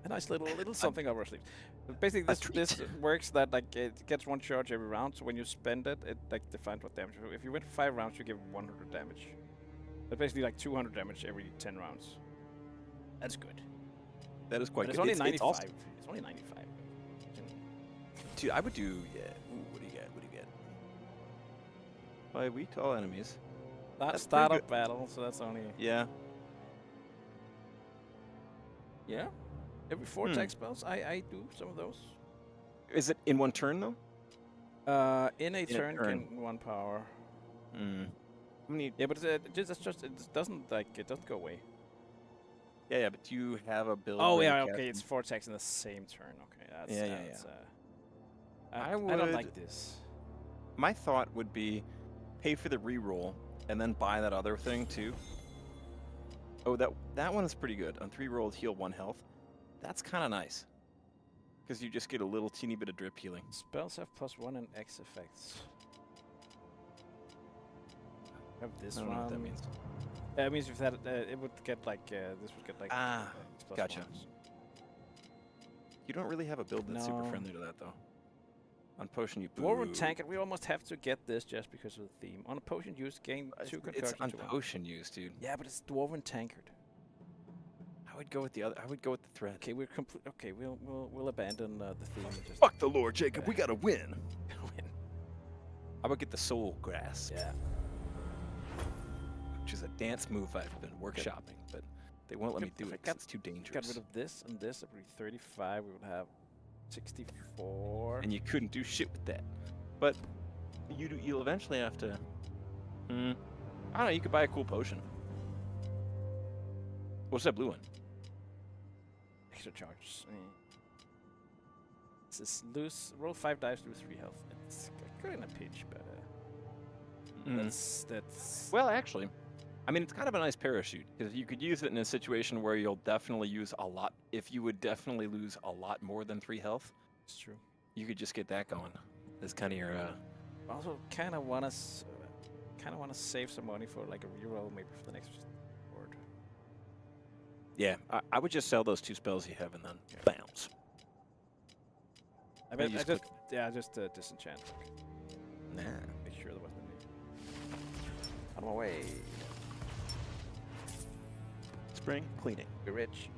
A nice little something over our sleeves. But basically, this works that like it gets 1 charge every round. So when you spend it, it like defines what damage. If you win for 5 rounds, you give 100 damage. That's basically like 200 damage every 10 rounds. That's good.
That is quite
but
good.
It's only 95. It's only 95.
Dude, I would do, yeah. Ooh, what do you get? What do you get? 5 weak to all enemies.
That's startup battle, so that's only...
Yeah.
Yeah? Every 4 attack spells, I do some of those.
Is it in 1 turn, though?
In a turn, can 1 power.
How many...
Yeah, but it doesn't go away.
Yeah, but you have a build.
Oh yeah, okay. It's 4 attacks in the same turn. Okay, that's I don't like this.
My thought would be, pay for the reroll and then buy that other thing too. Oh, that one is pretty good. On 3 rolls, heal 1 health. That's kind of nice. Because you just get a little teeny bit of drip healing.
Spells have +1 and X effects. I have this one.
I don't know what that means.
It means if that it would get like this would get like.
Gotcha.
+1s.
You don't really have a build that's super friendly to that though. On potion you.
Dwarven tank, we almost have to get this just because of the theme. On a potion use, gain 2 concussion.
It's on potion use, dude.
Yeah, but it's Dwarven tankard.
I would go with the other. I would go with the threat.
Okay, we're complete. Okay, we'll abandon the theme. And just
Fuck the Lord, Jacob. We gotta win. I would get the soul grass.
Yeah.
Which is a dance move I've been workshopping, but they won't let me do it because it's too dangerous.
Got rid of this and this. Every 35, we would have 64.
And you couldn't do shit with that. But you'll eventually have to. I don't know. You could buy a cool potion. What's that blue one?
Extra charge. This is roll 5 dice, lose 3 health. It's good in a pinch, but that's.
Well, actually, I mean, it's kind of a nice parachute because you could use it in a situation where you'll definitely use a lot. If you would definitely lose a lot more than 3 health,
it's true.
You could just get that going. That's kind of your.
Also, kind of want to save some money for like a reroll, maybe for the next horde.
Yeah, I would just sell those 2 spells you have and then bounce.
Just disenchant.
Nah.
Make sure there wasn't any. Out of my way.
Spring cleaning.
Be rich.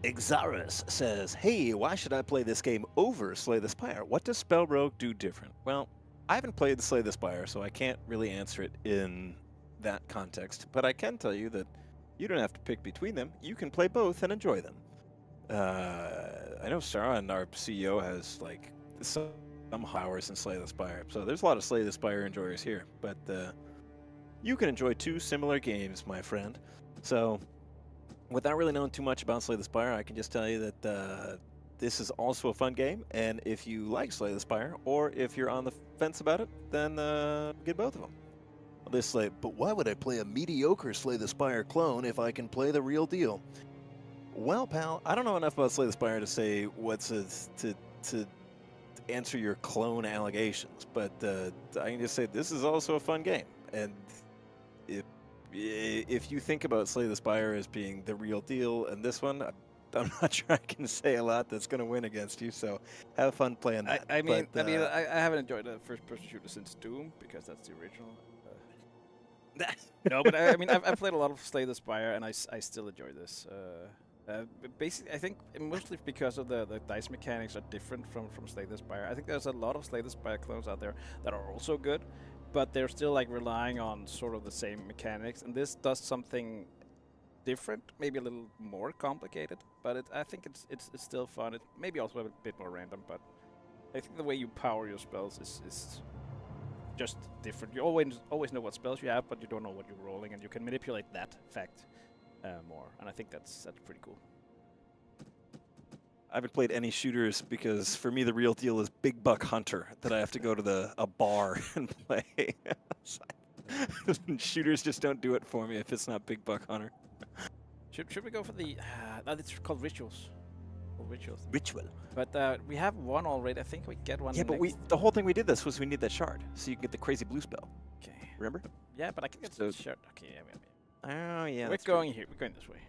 Exarus says, hey, why should I play this game over Slay the Spire? What does Spellrogue do different? Well, I haven't played Slay the Spire, so I can't really answer it in that context. But I can tell you that you don't have to pick between them. You can play both and enjoy them. I know Sarah, our CEO, has like some hours in Slay the Spire. So there's a lot of Slay the Spire enjoyers here. But you can enjoy 2 similar games, my friend. So without really knowing too much about Slay the Spire, I can just tell you that this is also a fun game. And if you like Slay the Spire, or if you're on the fence about it, then get both of them.
This like, but why would I play a mediocre Slay the Spire clone if I can play the real deal? Well, pal, I don't know enough about Slay the Spire to say what's to answer your clone allegations, but I can just say this is also a fun game, and if you think about Slay the Spire as being the real deal, and this one, I'm not sure I can say a lot that's going to win against you. So have fun playing that.
I haven't enjoyed a first-person shooter since Doom because that's the original. No, but I've played a lot of Slay the Spire, and I still enjoy this. Basically, I think mostly because of the dice mechanics are different from Slay the Spire. I think there's a lot of Slay the Spire clones out there that are also good, but they're still like relying on sort of the same mechanics, and this does something different, maybe a little more complicated, but I think it's still fun. It maybe also a bit more random, but I think the way you power your spells is just different. You always know what spells you have, but you don't know what you're rolling, and you can manipulate that fact more. And I think that's pretty cool.
I haven't played any shooters because for me the real deal is Big Buck Hunter that I have to go to a bar and play. Shooters just don't do it for me if it's not Big Buck Hunter.
Should we go for the? It's called rituals. Rituals.
Ritual.
But we have one already. I think we get one.
Yeah, but the whole thing we did this was we need that shard so you can get the crazy blue spell.
Okay.
Remember?
Yeah, but I can get the shard. Okay, yeah.
Oh yeah.
We're going here. We're going this way.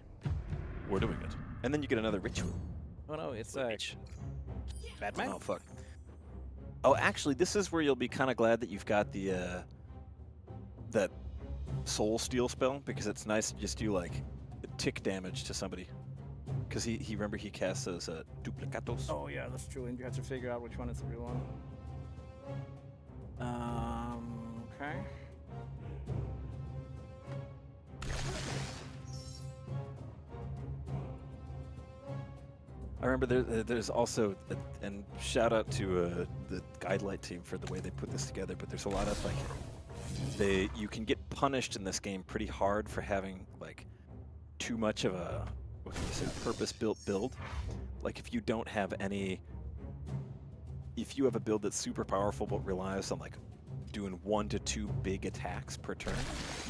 We're doing it. And then you get another ritual.
Oh no, it's Batman.
Oh fuck. Oh, actually, this is where you'll be kind of glad that you've got the that soul steal spell, because it's nice to just do like tick damage to somebody. Because he remember he casts those duplicatos.
Oh yeah, that's true. And you have to figure out which one is the real one. Okay.
I remember there's also, and shout out to the Guidelight team for the way they put this together, but there's a lot of like, you can get punished in this game pretty hard for having like too much of a, what can you say, purpose-built build. Like if you don't have any, if you have a build that's super powerful but relies on like doing 1 to 2 big attacks per turn,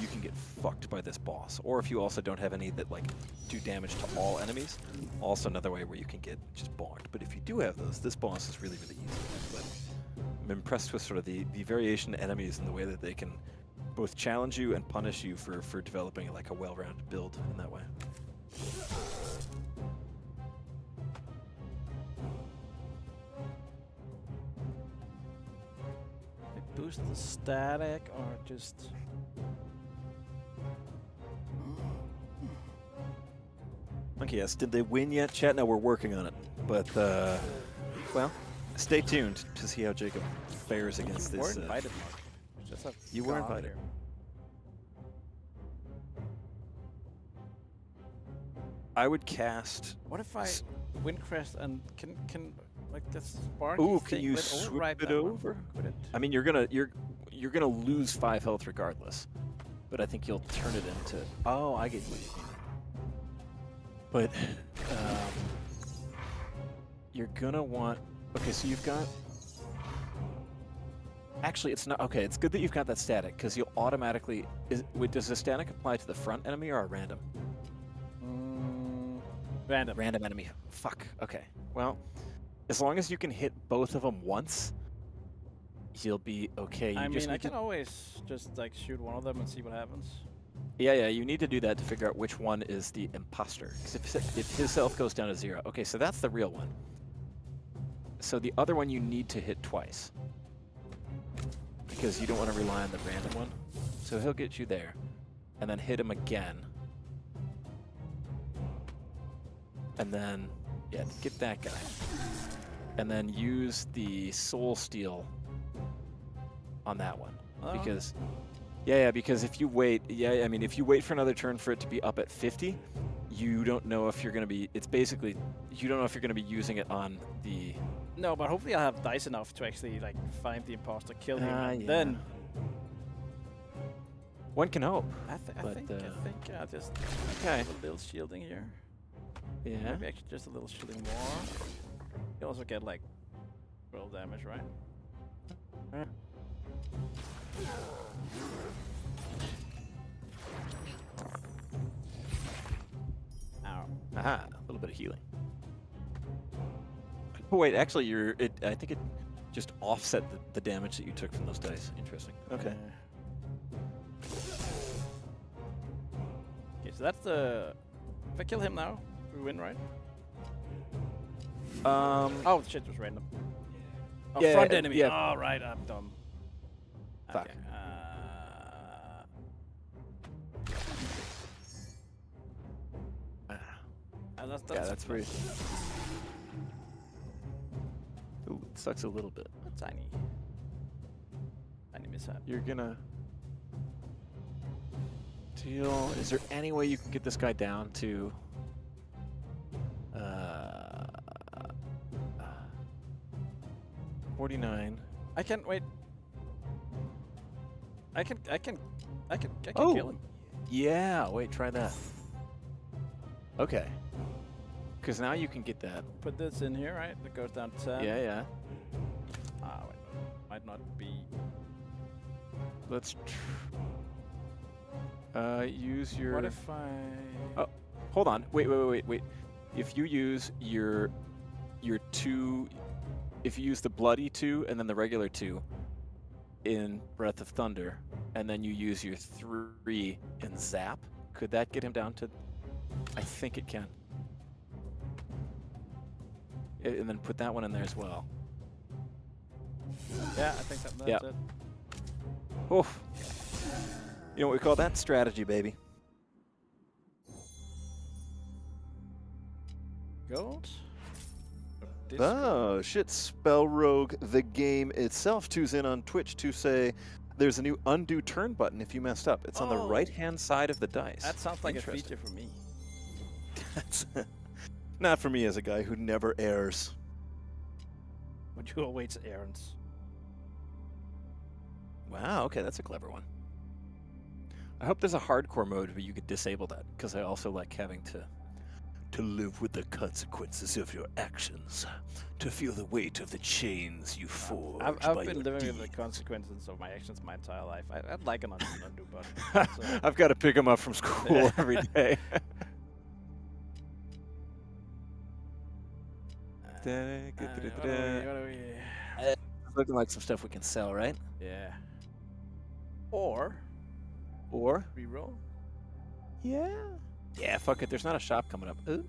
you can get fucked by this boss. Or if you also don't have any that like do damage to all enemies, also another way where you can get just bonked. But if you do have those, this boss is really, really easy. But I'm impressed with sort of the variation enemies and the way that they can both challenge you and punish you for developing like a well-rounded build in that way.
They boost the static or just...
Okay, yes. Did they win yet, chat? No, we're working on it. But, well, stay tuned to see how Jacob fares against this.
You were invited, Mark.
You were invited.
Here.
I would cast...
What if I Windcrest and can like this spark?
Ooh, can you swoop it over? I mean, you're gonna lose 5 health regardless, but I think you'll turn it into. Oh, I get what you mean. But you're gonna want. Okay, so you've got. Actually, it's not okay. It's good that you've got that static because you'll automatically. Does the static apply to the front enemy or a random?
Random.
Random enemy. Fuck. Okay. Well, as long as you can hit both of them once, you'll be okay.
I can always just like shoot one of them and see what happens.
Yeah. You need to do that to figure out which one is the imposter. Because if his health goes down to 0, okay, so that's the real one. So the other one you need to hit twice, because you don't want to rely on the random one. So he'll get you there, and then hit him again. And then, yeah, get that guy. And then use the soul steal on that one.
Oh.
Because, because if you wait, if you wait for another turn for it to be up at 50, you don't know if you're going to be, it's basically, you don't know if you're going to be using it on the...
No, but hopefully I'll have dice enough to actually, like, find the imposter, kill him, and then...
One can hope.
I think I'll just
okay.
have a little shielding here.
Yeah.
Maybe actually just a little shielding more. You also get like roll damage, right?
Aha, a little bit of healing. Oh wait, actually, I think it just offset the damage that you took from those dice. Interesting. Okay.
Okay, so that's the. If I kill him now, we win, right? Oh, the shit was random. Oh,
Yeah,
front enemy.
yeah.
Oh, right, I'm dumb.
Fuck.
Okay.
That's pretty. Ooh, it sucks a little bit.
Tiny mishap.
You're gonna deal. Is there any way you can get this guy down to 49?
I can wait. I can
Oh.
kill him.
Yeah, wait, try that. Okay. Because now you can get that.
Put this in here, right? That goes down to 10.
Yeah.
Ah, wait. Might not be.
Let's use your.
What if I?
Oh, hold on. Wait. If you use your 2, if you use the bloody 2 and then the regular 2 in Breath of Thunder, and then you use your 3 in Zap, could that get him down to? I think it can. And then put that one in there as well.
Yeah, I think that's
Yep.
it.
Oof. You know what we call that? Strategy, baby.
Gold.
Oh, shit. Spellrogue, the game itself, tunes in on Twitch to say there's a new undo turn button if you messed up. It's on the
Oh.
right-hand side of the dice.
That sounds like a
Interesting.
feature for me.
That's not for me as a guy who never errs.
But you awaits errands.
Wow, okay, that's a clever one. I hope there's a hardcore mode where you could disable that, because I also like having to live with the consequences of your actions, to feel the weight of the chains you forge.
I've
by
been
your
living with the
deeds.
consequences of my actions my entire life. I'd like an undo button. So,
I've got to pick him up from school every day.
what are we?
Looking like some stuff we can sell, right?
Yeah. Or
Or
reroll.
yeah, fuck it. There's not a shop coming up. Ooh.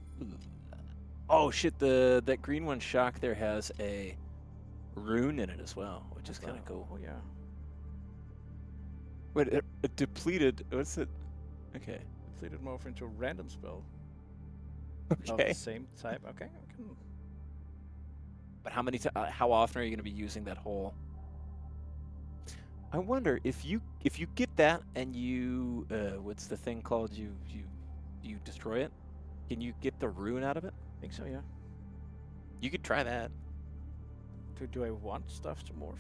Oh shit! That green one shock there has a rune in it as well, which is kind of cool.
Oh yeah.
Wait, a depleted. What's it? Okay.
Depleted morph into a random spell. Of
Okay.
the same type. Okay. I can.
But how often are you going to be using that whole? I wonder if you get that and you what's the thing called? You destroy it. Can you get the rune out of it?
I think so. Yeah.
You could try that.
Do I want stuff to morph?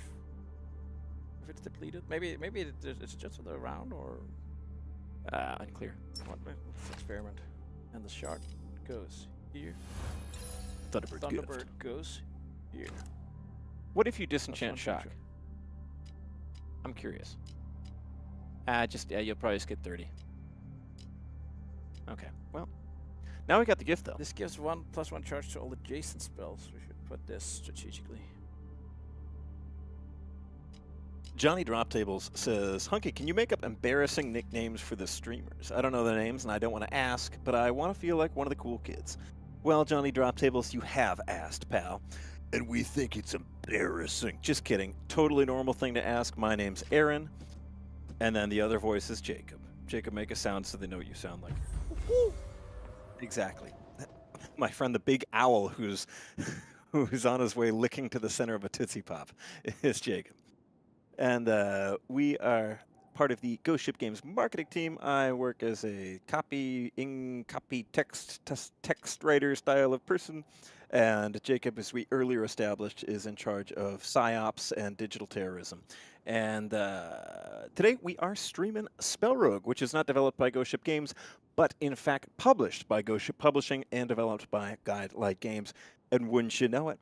If it's depleted, maybe it's just for the round or
Unclear.
what? Let's experiment. And the shard goes here.
Thunderbird gift.
Thunderbird goes here.
What if you
That's
disenchant
one
shock?
feature.
I'm curious. You'll probably just get 30. Okay, well. Now we got the gift, though.
This gives 1+1 charge to all adjacent spells. We should put this strategically.
Johnny Drop Tables says, Hunky, can you make up embarrassing nicknames for the streamers? I don't know their names, and I don't want to ask, but I want to feel like one of the cool kids. Well, Johnny Drop Tables, you have asked, pal. And we think it's embarrassing. Just kidding. Totally normal thing to ask. My name's Aaron. And then the other voice is Jacob. Jacob, make a sound so they know what you sound like. Exactly. My friend the big owl who's on his way licking to the center of a Tootsie Pop is Jacob. And we are part of the Ghost Ship Games marketing team. I work as a copy text writer style of person. And Jacob, as we earlier established, is in charge of PsyOps and digital terrorism. And today we are streaming Spellrogue, which is not developed by Ghost Ship Games, but in fact published by Ghost Ship Publishing and developed by Guidelight Games. And wouldn't you know it,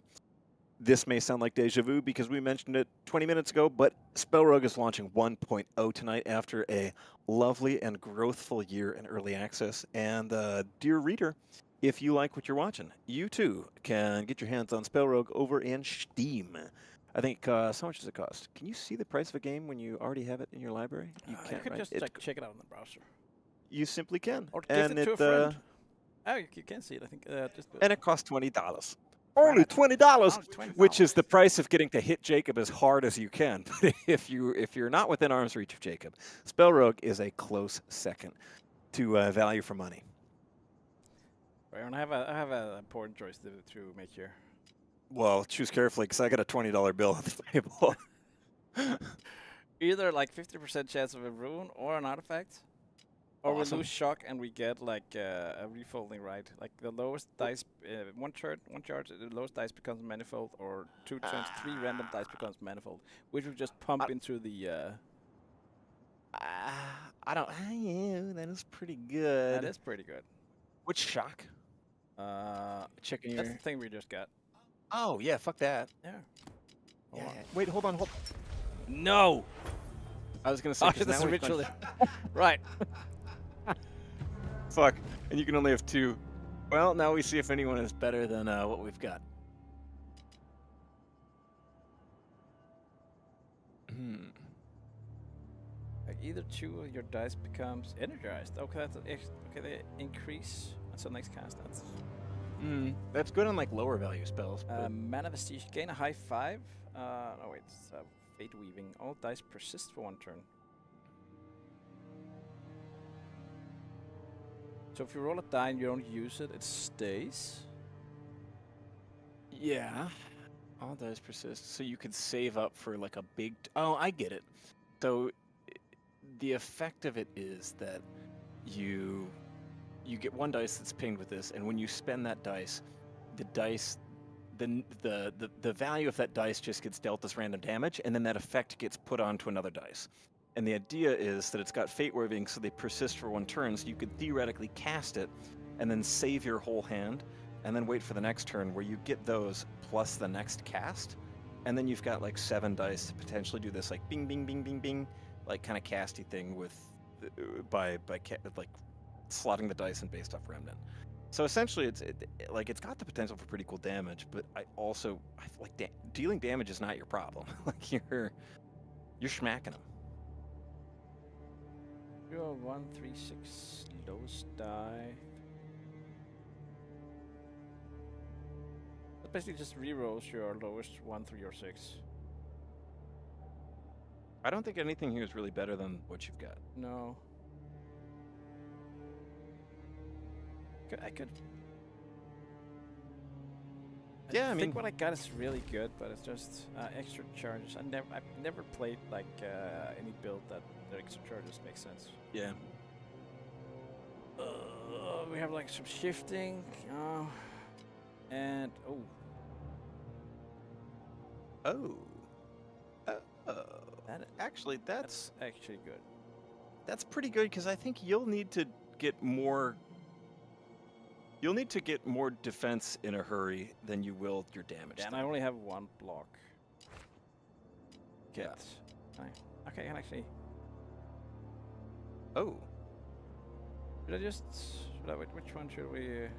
this may sound like deja vu because we mentioned it 20 minutes ago, but Spellrogue is launching 1.0 tonight after a lovely and growthful year in early access. And dear reader, if you like what you're watching, you too can get your hands on Spellrogue over in Steam. I think, how much does it cost? Can you see the price of a game when you already have it in your library? You
You
can't,
could
right?
just check it out in the browser.
You simply can.
Or
and
gift it to a friend. Oh, you can see it. I think just.
And it costs $20. Only $20, which is the price of getting to hit Jacob as hard as you can. But if you're not within arm's reach of Jacob, Spellrogue is a close second to value for money.
Right, and I have an important choice to make here.
Well, choose carefully because I got a $20 bill on the table.
Either like 50% chance of a rune or an artifact, or we lose shock and we get like a refolding right. Like the lowest dice, one charge, the lowest dice becomes manifold, or 2 turns, 3 random dice becomes manifold, which will just pump into the.
I don't. Yeah, that is pretty good.
That is pretty good.
Which shock? Checking your.
That's the thing we just got.
Oh yeah, fuck that.
Yeah.
Yeah. Wait, hold on.
No.
I was gonna say.
This is ritually. Right.
Fuck. And you can only have 2. Well, now we see if anyone is better than what we've got.
Like either 2 of your dice becomes energized. Okay, that's okay. They increase. That's the next cast.
That's good on like lower value spells.
Mana Vestige. Gain a high 5. Oh wait, it's Fate Weaving. All dice persist for 1 turn. So if you roll a die and you don't use it, it stays.
Yeah. All dice persist. So you could save up for like a big. Oh, I get it. So the effect of it is that you get 1 dice that's pinged with this, and when you spend that dice, the value of that dice just gets dealt as random damage, and then that effect gets put onto another dice. And the idea is that it's got Fate Weaving, so they persist for 1 turn, so you could theoretically cast it, and then save your whole hand, and then wait for the next turn where you get those plus the next cast, and then you've got like 7 dice to potentially do this like bing, bing, bing, bing, bing, like kind of casty thing with like slotting the dice and based off remnant. So essentially, it's got the potential for pretty cool damage, but I feel like dealing damage is not your problem. Like you're smacking them.
1, 3, 6 lowest die. That basically just rerolls your lowest 1, 3, or 6.
I don't think anything here is really better than what you've got.
No. I could.
Yeah, I mean,
think what I got is really good, but it's just extra charges. I've never played like any build that the extra charges make sense.
Yeah.
We have like some shifting, and
actually, that's
actually good.
That's pretty good because I think you'll need to get more. You'll need to get more defense in a hurry than you will your damage.
Yeah, and I only have 1 block.
Yeah.
Okay, and actually.
Oh.
Which one should we?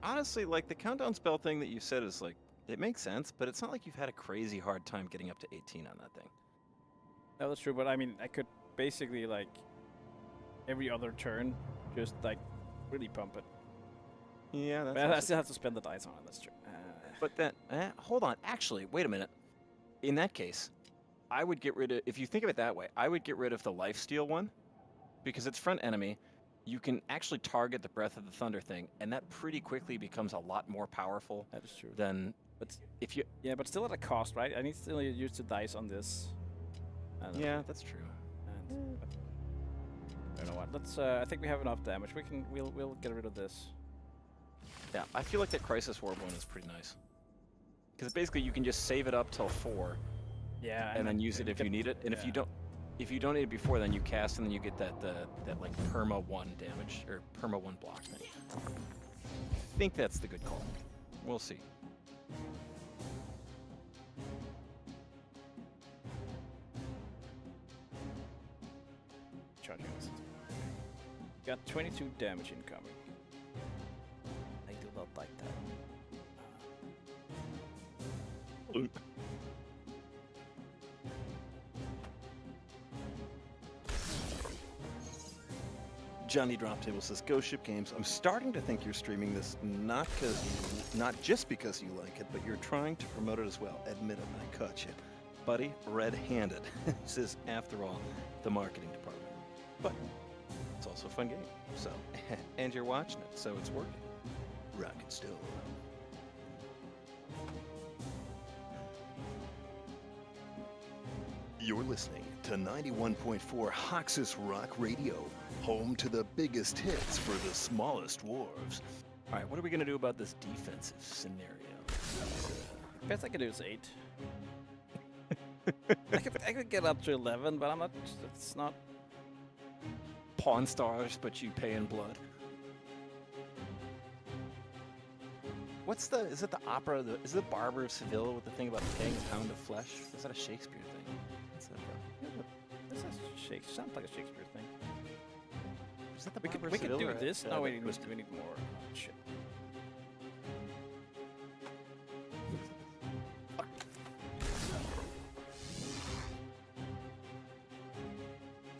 Honestly, like the countdown spell thing that you said is like, it makes sense, but it's not like you've had a crazy hard time getting up to 18 on that thing.
No, that's true, but I mean, I could basically like every other turn just like really pump it.
Yeah, that's.
But I still have to spend the dice on it. That's true.
But then, hold on. Actually, wait a minute. In that case, I would get rid of. If you think of it that way, I would get rid of the lifesteal one, because it's front enemy. You can actually target the Breath of the Thunder thing, and that pretty quickly becomes a lot more powerful.
That is true.
Than, but if you.
Yeah, but still at a cost, right? I need to still use the dice on this.
Yeah, that's true.
And, I don't know what. Let's. I think we have enough damage. We'll get rid of this.
Yeah, I feel like that Crisis Orb one is pretty nice. Because basically you can just save it up till 4.
Yeah.
And then use it if you need it. And if you don't need it before, then you cast and then you get that like perma 1 damage or perma 1 block thing. I think that's the good call. We'll see.
Charging us. Got 22 damage incoming.
Johnny Droptable says, "Go Ship Games. I'm starting to think you're streaming this not just because you like it, but you're trying to promote it as well. Admit it, I caught you, buddy. Red-handed." He says, "After all, the marketing department, but it's also a fun game. So, and you're watching it, so it's working. Rock and still." You're listening to 91.4 Hoxus Rock Radio, home to the biggest hits for the smallest dwarves. All right, what are we going to do about this defensive scenario?
Best I could do is 8. I could get up to 11, but I'm not. It's not.
Pawn stars, but you pay in blood. What's the? Is it the opera? Is it the Barber of Seville with the thing about paying a pound of flesh? Is that a Shakespeare thing? What's that from?
This is sounds like a Shakespeare thing.
Is that the
We
Barber
could
of Seville?
do
or
this.
the-
No,
the
wait,
Twisted?
we need more. Shit.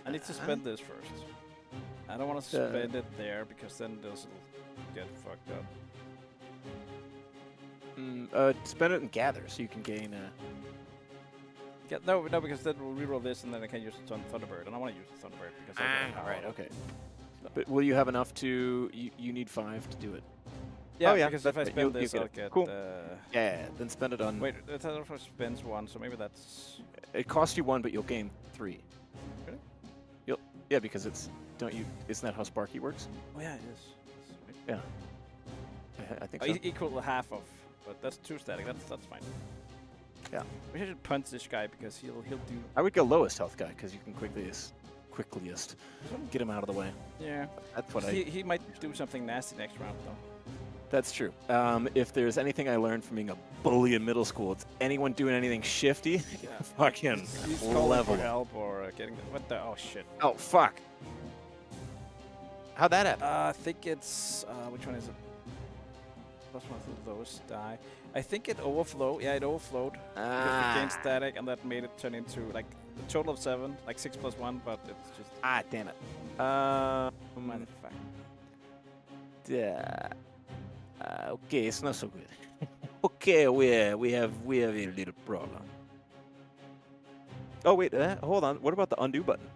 I need to spend this first. I don't want to spend it there because then this will get fucked up.
Spend it and gather so you can gain.
No, because then we'll reroll this and then I can use the Thunderbird. And I want to use the Thunderbird because I get power.
Right. Okay. But will you have enough to? You need 5 to do it.
Yeah,
Oh, yeah,
because if I
that's-
spend
you'll
this,
get
I'll
it.
get.
Cool.
Yeah. Then spend it on.
Wait, the Thunderbird spends 1, so maybe that's.
It costs you 1, but you'll gain 3.
Really?
Yeah, because it's. Don't you? Isn't that how Sparky works?
Oh yeah, it is.
Yeah. I think
Oh,
so.
equal to half of, but that's 2 static. That's fine.
Yeah.
We should punch this guy because he'll do.
I would go lowest health guy because you can quickliest get him out of the way.
Yeah.
That's what
He might do something nasty next round though.
That's true. If there's anything I learned from being a bully in middle school, it's anyone doing anything shifty,
Yeah.
fucking
He's calling
level.
for help or getting. What the? Oh shit.
Oh fuck! How'd that happen?
I think it's which one is it? Plus 1 of those die. I think it overflowed. Yeah, it overflowed. Because it gained static, and that made it turn into like a total of 7, like 6 plus 1, but it's just
Damn it.
motherfucker.
Okay, it's not so good. Okay, we have a little problem. Oh wait, hold on. What about the undo button?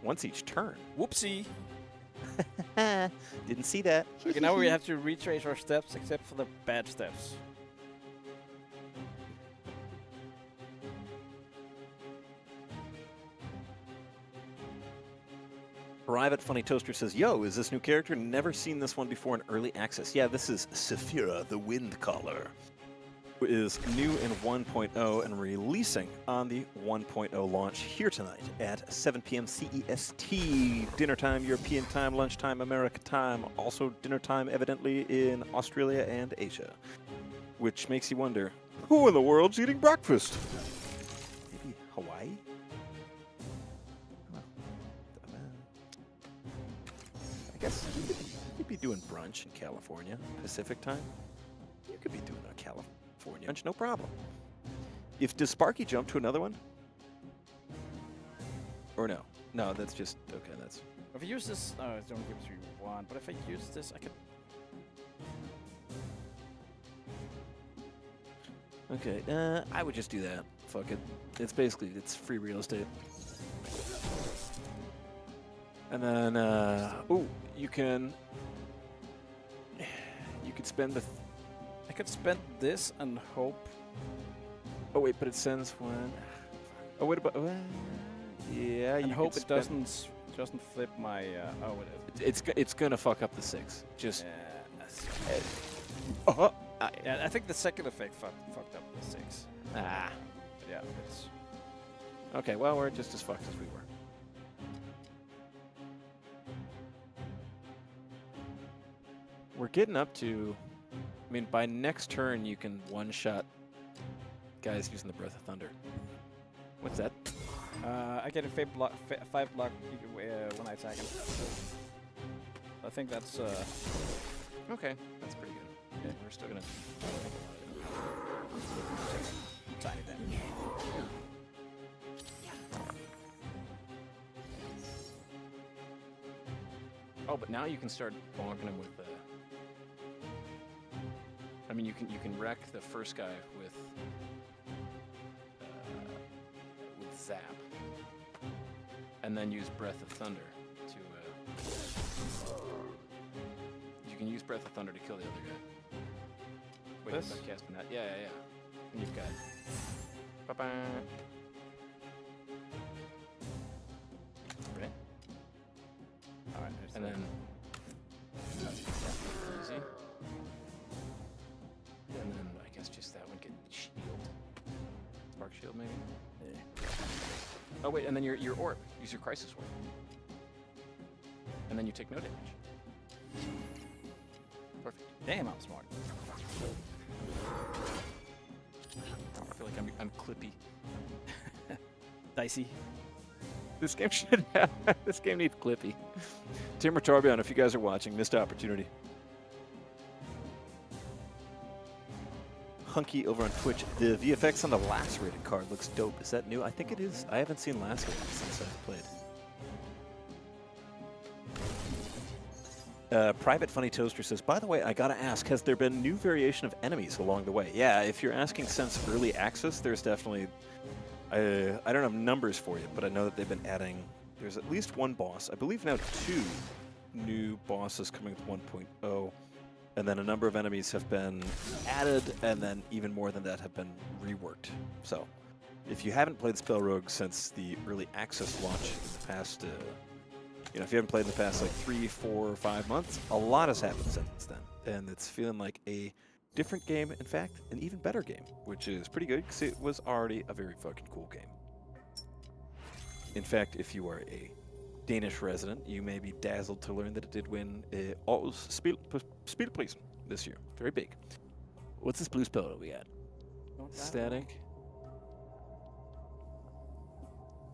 Once each turn.
Whoopsie.
Didn't see that.
Okay, now we have to retrace our steps, except for the bad steps.
Private Funny Toaster says, "Yo, is this new character? Never seen this one before in early access." Yeah, this is Saphira, the Wind Caller, who is new in 1.0 and releasing on the 1.0 launch here tonight at 7 p.m. CEST. Dinner time, European time, lunchtime, America time. Also dinner time, evidently, in Australia and Asia. Which makes you wonder, who in the world's eating breakfast? Maybe Hawaii? I guess you could be doing brunch in California, Pacific time. You could be doing a California brunch, no problem. Does Sparky jump to another one? Or no? No, that's just, okay, that's...
If I use this, no, it only gives you 1, but if I use this, I could...
Okay, I would just do that. Fuck it. It's free real estate. And then, ooh, you could spend the.
I could spend this and hope.
Oh wait, but it sends one. Oh wait, about. Yeah,
And
you
hope
could
it doesn't flip my. Oh, it is.
It's gonna fuck up the 6. Just.
Yeah, yeah, I think the second effect fucked up the 6.
Ah.
Yeah, it's.
Okay, well we're just as fucked as we were. We're getting up to. I mean, by next turn you can one-shot guys using the Breath of Thunder. What's that?
I get a 5 block when I attack him. I think that's.
Okay, that's pretty good. Okay, we're still gonna.
Tiny damage.
Oh, but now you can start bonking him with. I mean, you can wreck the first guy with zap, and then use Breath of Thunder to. You can use Breath of Thunder to kill the other guy. Wait,
This?
I'm casting that. Yeah. And you've got. Ba-ba. Right?
Alright,
And then. Easy. And then I guess just that one get shield. Spark shield maybe? Oh wait, and then your orb. Use your crisis orb. And then you take no damage. Perfect.
Damn, I'm smart.
I feel like I'm clippy.
Dicey.
This game should have. This game needs Clippy. Tim or Torbjorn, if you guys are watching, missed opportunity. Hunky over on Twitch. The VFX on the lacerated card looks dope. Is that new? I think it is. I haven't seen lacerated since I've played. Private Funny Toaster says, by the way, I gotta ask, has there been new variation of enemies along the way? Yeah, if you're asking since early access, there's definitely... I don't have numbers for you, but I know that they've been adding... There's at least one boss. I believe now 2 new bosses coming with 1.0. And then a number of enemies have been added, and then even more than that have been reworked. So, if you haven't played Spellrogue since the early access launch in the past... if you haven't played in the past like 3, 4, 5 months, a lot has happened since then. And it's feeling like a different game, in fact, an even better game, which is pretty good because it was already a very fucking cool game. In fact, if you are a Danish resident, you may be dazzled to learn that it did win Aarhus Spilprisen this year. Very big. What's this blue spell that we got? Static.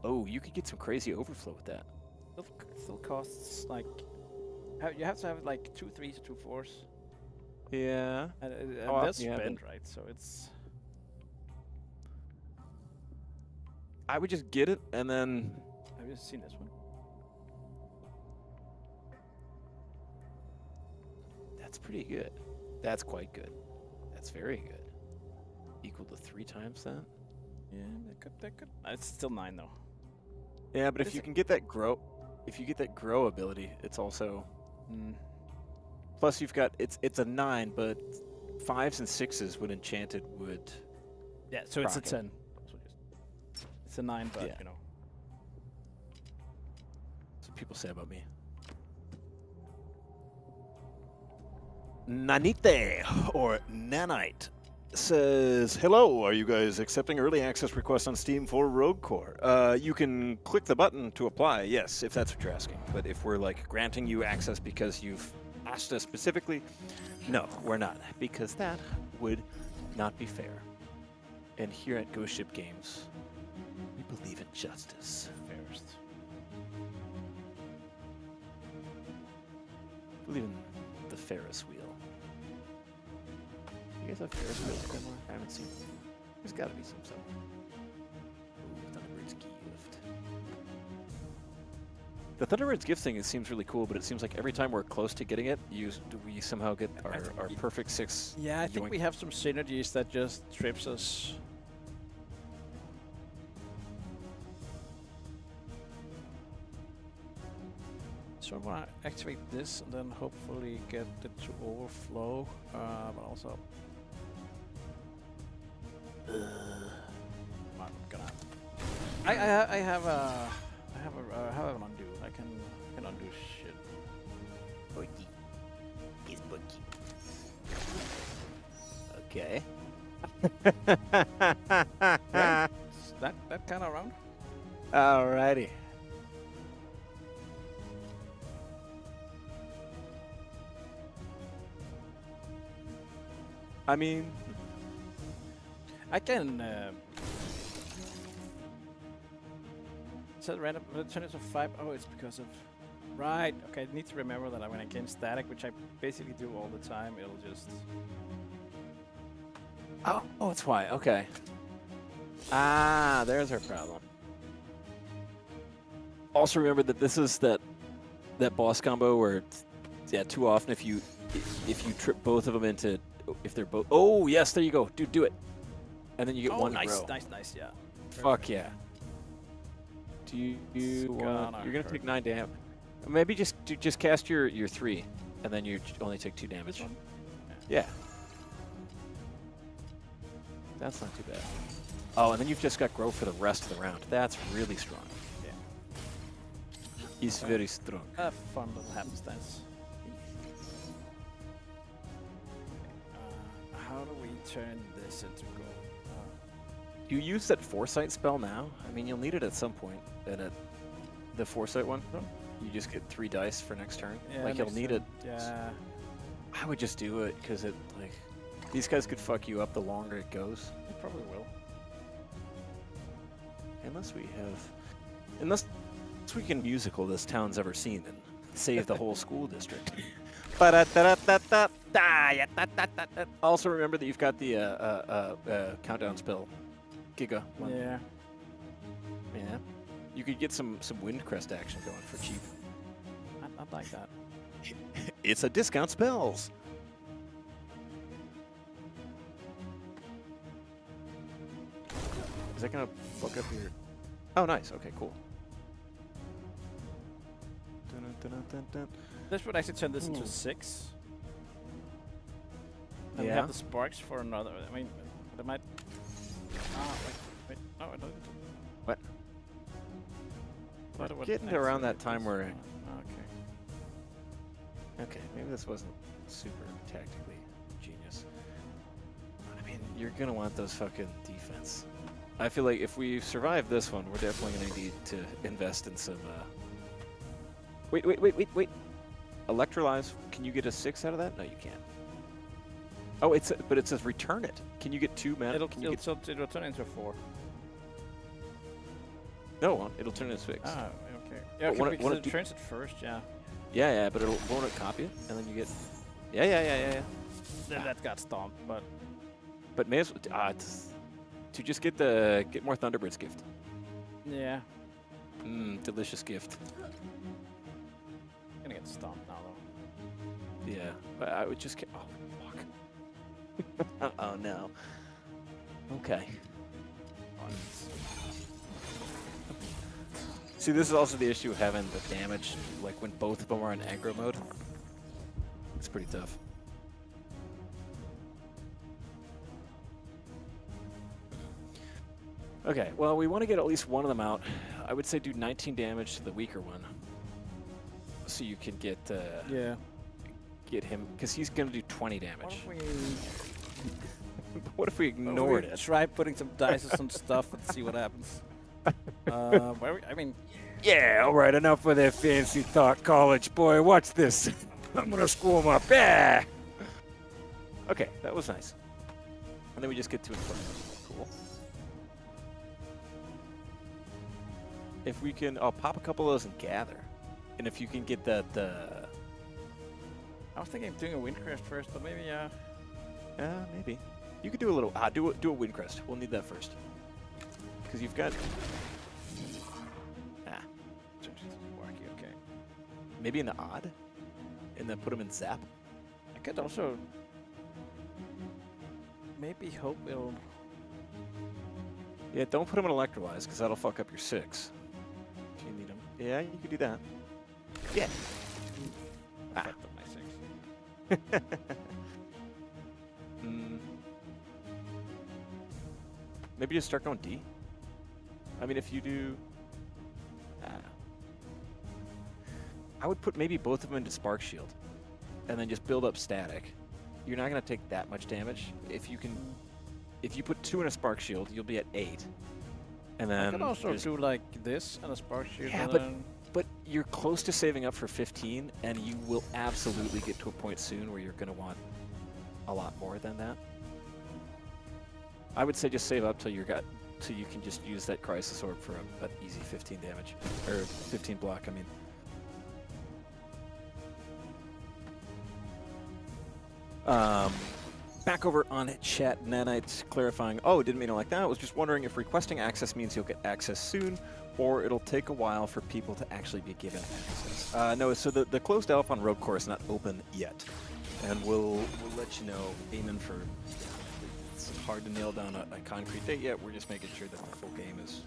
Oh, you could get some crazy overflow with that.
Still costs like you have to have like 2 3s, 2 4s,
Yeah.
and
Oh,
that's
yeah,
spent, right? So it's
I would just get it and then...
have you seen this one?
That's pretty good. That's quite good. That's very good. Equal to 3 times that?
Yeah, that could. It's still 9 though.
Yeah, but
What
if
is
you
it?
can get that grow... If you get that grow ability, it's also... Plus you've got... It's a 9, but 5s and 6s when enchanted would...
Yeah, so it's a
Proc it.
10. It's a 9, but
Yeah.
you know.
That's what people say about me. Nanite, or Nanite, says, hello, are you guys accepting early access requests on Steam for Rogue Core? You can click the button to apply, yes, if that's what you're asking. But if we're, like, granting you access because you've asked us specifically, no, we're not, because that would not be fair. And here at Ghost Ship Games, we believe in justice.
First.
Believe in the Ferris wheel. You guys have Ferris wheels somewhere? I haven't seen. There's got to be some somewhere. Ooh, Thunderbird's gift. The Thunderbird's gift thing, it seems really cool, but it seems like every time we're close to getting it, we somehow get our perfect 6.
Yeah, I think we have some synergies that just trips us. So I'm gonna activate this and then hopefully get it to overflow, but also I'm gonna. I have an undo. I can undo shit.
Bookie. He's Bookie. Okay.
Right? That kind of round.
Alrighty. I mean,
I can. Set random turn it to 5. Oh, it's because of. Right. Okay, I need to remember that when I gain static, which I basically do all the time, it'll just...
Oh, that's why. Okay. Ah, there's our problem. Also remember that this is that boss combo where, yeah, too often if you trip both of them into, if they're both. Oh yes, there you go, dude, do it, and then you get one in a row.
nice, yeah.
Fuck yeah. Do you want? You're gonna take 9 damage. Maybe just cast your 3, and then you only take 2 damage. Yeah. That's not too bad. Oh, and then you've just got grow for the rest of the round. That's really strong.
Yeah.
He's very strong.
A fun little happenstance. How do we turn this into gold?
You use that foresight spell now? I mean, you'll need it at some point. And the foresight one, you just get 3 dice for next turn.
Yeah,
like you'll need it.
Yeah.
I would just do it because it like these guys could fuck you up the longer it goes.
It probably will.
Unless we can musical this town's ever seen and save the whole school district. Also remember that you've got the countdown spell, Giga one.
Yeah.
Yeah. You could get some Windcrest action going for cheap.
I'd like that.
It's a discount spells. Is that gonna fuck up your? Oh, nice. Okay, cool.
This would actually turn this into 6. And we
Yeah.
have the sparks for another. I mean, they might. Ah, wait. No, I don't.
What?
What would
Getting to around that
actually
time
this
where.
one?
Okay, maybe this wasn't super tactically genius. I mean, you're gonna want those fucking defense. I feel like if we survive this one, we're definitely gonna need to invest in some. Wait. Electrolyze. Can you get a 6 out of that? No, you can't. Oh, but it says return it. Can you get 2 mana?
It'll
Can you get...
it'll turn into a 4.
No, it won't. It'll turn into 6.
Ah, okay. Yeah,
But
because it turns it first, yeah.
Yeah, but won't it copy it? And then you get... Yeah.
Then that got stomped, but...
But may as well... to just get more Thunderbird's gift.
Yeah.
Delicious gift.
Gonna get stomped now, though.
Yeah, but I would just get... Oh, fuck. Oh, no. Okay. See, this is also the issue of having the damage, like when both of them are in aggro mode. It's pretty tough. Okay, well, we want to get at least one of them out. I would say do 19 damage to the weaker one. So you can get get him, because he's going to do 20 damage. What if we ignored it?
Try putting some dice on some stuff and see what happens. I mean...
Yeah, all right, enough with that fancy thought, college boy. Watch this. I'm going to screw him up. Yeah! Okay, that was nice. And then we just get to Inferno. Cool. If we can... I'll pop a couple of those and gather. And if you can get that...
I was thinking of doing a Windcrest first, but maybe,
maybe. You could do a little... do a Windcrest. We'll need that first. Because you've got...
Okay.
Maybe an odd? And then put them in Zap?
I could also... maybe hope it'll...
Yeah, don't put them in Electrolyze, because that'll fuck up your 6. If you need them. Yeah, you could do that. Yeah.
Fucked up my 6.
Maybe just start going D. I mean, if you do... I would put maybe both of them into Spark Shield. And then just build up static. You're not going to take that much damage. If you put 2 in a Spark Shield, you'll be at 8. And then...
I could also do like this and a Spark Shield.
Yeah,
and
but you're close to saving up for 15, and you will absolutely get to a point soon where you're going to want a lot more than that. I would say just save up till you can just use that Crisis Orb for an easy 15 damage. Or 15 block, I mean. Back over on chat, Nanite clarifying, oh, didn't mean it like that. I was just wondering if requesting access means you'll get access soon, or it'll take a while for people to actually be given access. No, so the closed alpha on Rogue Core is not open yet. And we'll let you know, aiming for, it's hard to nail down a concrete date yet. We're just making sure that the full game is,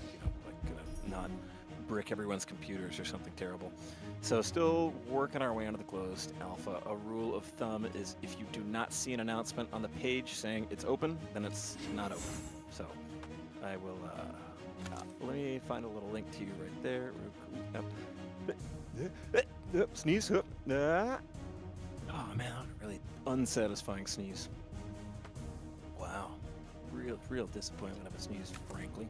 like gonna not brick everyone's computers or something terrible. So still working our way onto the closed alpha. A rule of thumb is if you do not see an announcement on the page saying it's open, then it's not open. So I will, let me find a little link to you right there. Sneeze. Oh man, really unsatisfying sneeze. Wow. Real disappointment of a sneeze, frankly.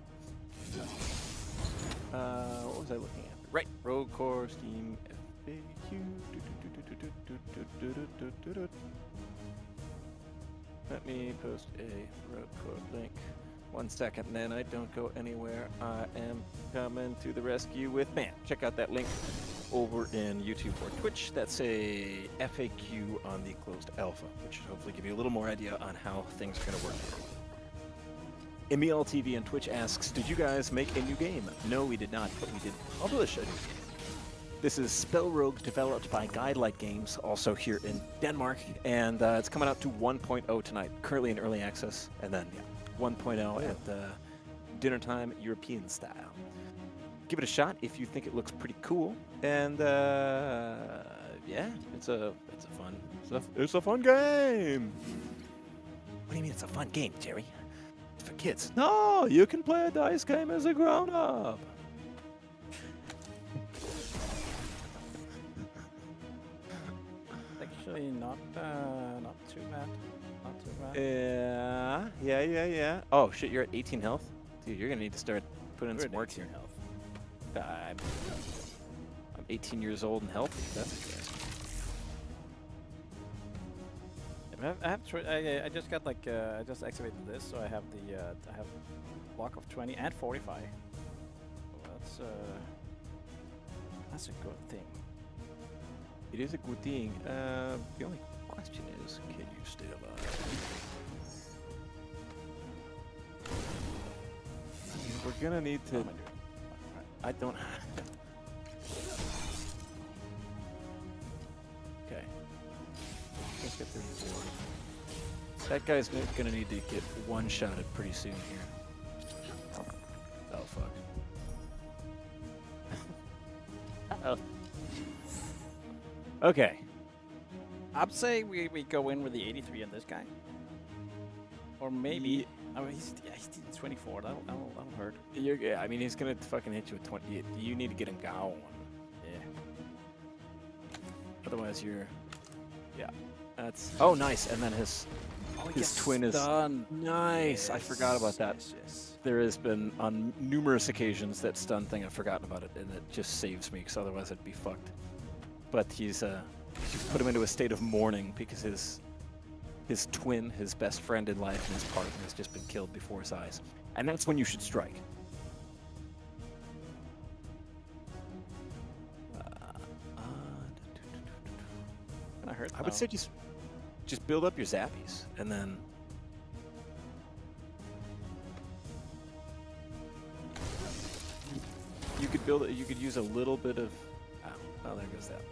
What was I looking at? Right, Rogue Core, Steam, FAQ. Let me post a Rogue Core link. 1 second, then I don't go anywhere. I am coming to the rescue with man. Check out that link over in YouTube or Twitch. That's a FAQ on the closed alpha, which should hopefully give you a little more idea on how things are going to work. Emil TV on Twitch asks, did you guys make a new game? No, we did not, but we did publish a new game. This is Spellrogue, developed by Guidelight Games, also here in Denmark, and it's coming out to 1.0 tonight, currently in early access, and then 1.0 at dinner time, European style. Give it a shot if you think it looks pretty cool, and yeah, it's a fun game. What do you mean it's a fun game, Jerry? It's for kids. No, you can play a dice game as a grown-up.
Actually, not too bad. Not too bad.
Yeah. Oh shit, you're at 18 health, dude. You're gonna need to start putting in some work here.
Health.
I'm 18 years old and healthy. That's okay.
I just got like I just activated this, so I have the I have block of 20 and 45. So that's a good thing.
It is a good thing. The only question is, can you stay alive? We're gonna need to. I don't. Okay. Let's get 34. That guy's gonna need to get one-shotted pretty soon here. Oh fuck. Uh-oh. Okay.
I'd say we go in with the 83 on this guy. Or maybe. I mean, he's 24. That'll hurt.
I mean, he's gonna fucking hit you with 20. You need to get him going.
Yeah.
Otherwise, you're. Yeah. That's. Oh, nice. And then his twin is
done.
Nice.
Yes,
I forgot about that.
Yes.
There has been on numerous occasions that stun thing. I've forgotten about it, and it just saves me because otherwise I'd be fucked. But he's put him into a state of mourning because his twin, his best friend in life, and his partner has just been killed before his eyes. And that's when you should strike.
I hurt.
I would say just build up your zappies, and then you could build it. You could use a little bit of. Oh, there goes that.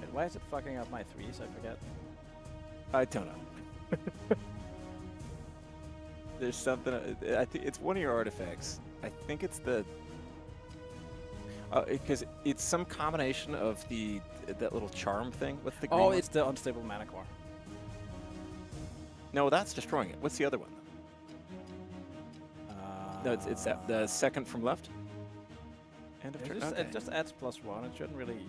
Wait, why is it fucking up my threes? I forget.
I don't know. There's something. I think it's one of your artifacts. I think it's the. Because it's some combination of that little charm thing with the green one.
It's the unstable mana core.
No, that's destroying it. What's the other one? No, it's that the second from left. End of turn.
It just adds +1. It shouldn't really.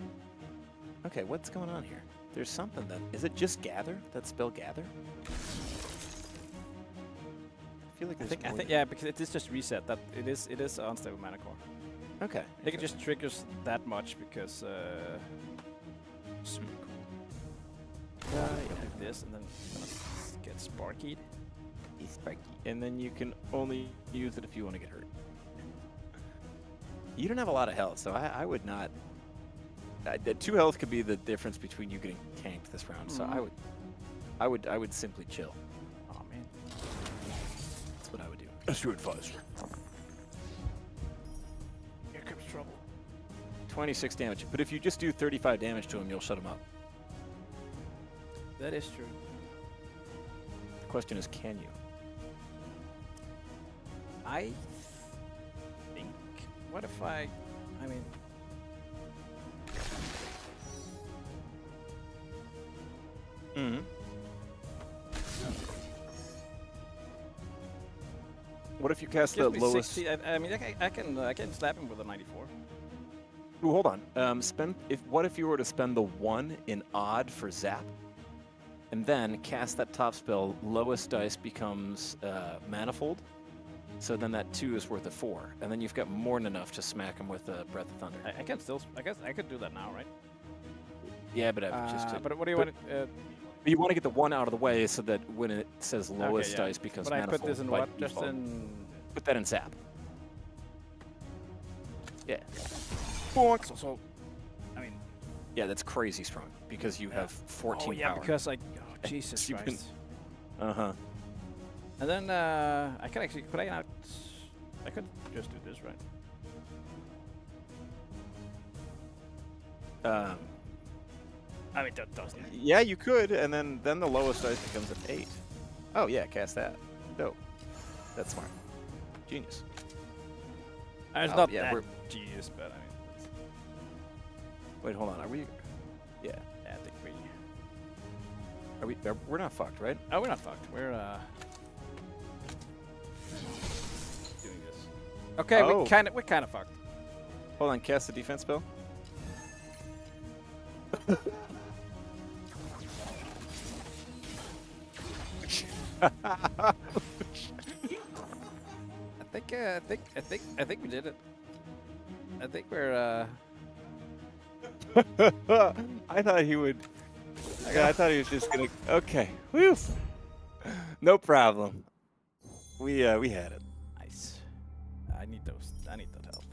Okay, what's going on here? There's something that is it just gather? That spell gather? I feel like
I think yeah, because it is just reset. That it is unstable mana core.
Okay.
I think it just triggers that much because super cool. Like this, and then get sparkied.
Sparky. And then you can only use it if you want to get hurt. You don't have a lot of health, so I would not. 2 health could be the difference between you getting tanked this round. So I would simply chill.
Oh man.
That's what I would do.
Let's do it faster.
Here comes trouble.
26 damage. But if you just do 35 damage to him, you'll shut him up.
That is true.
The question is, can you?
I think. What if I mean.
Mm-hmm. What if you cast the
Gives me
lowest?
60, I mean, I can slap him with a 94.
Ooh, hold on. What if you were to spend the 1 in odd for zap, and then cast that top spell? Lowest dice becomes manifold, so then that 2 is worth a 4, and then you've got more than enough to smack him with a breath of thunder.
I can still. I guess I could do that now, right?
Yeah, but
But what do you want?
you want to get the 1 out of the way so that when it says lowest
Okay, yeah.
dice becomes
But I
manifold.
put this in
by
what? Just
default.
in.
Put that in zap. Yeah.
So, I mean.
Yeah, that's crazy strong because you have 14
Oh yeah,
power.
because like, oh, Jesus
You've been-
Christ.
Uh-huh.
And then I could actually. Could I not? I could just do this, right? I mean, that doesn't.
Yeah, you could, and then the lowest dice becomes an 8. Oh yeah, cast that. Dope. That's smart. Genius.
It's
Oh,
not
yeah,
that
we're-
genius, but I mean.
Wait, hold on. Are we? Yeah.
I think
We're not fucked, right?
Oh, we're not fucked. We're doing this. Okay,
Oh.
we're kind of fucked.
Hold on. Cast the defense spell.
I think we did it. I think we're
I thought he would. I thought he was just gonna. Okay. Whew. No problem. We had it.
nice. I need that help.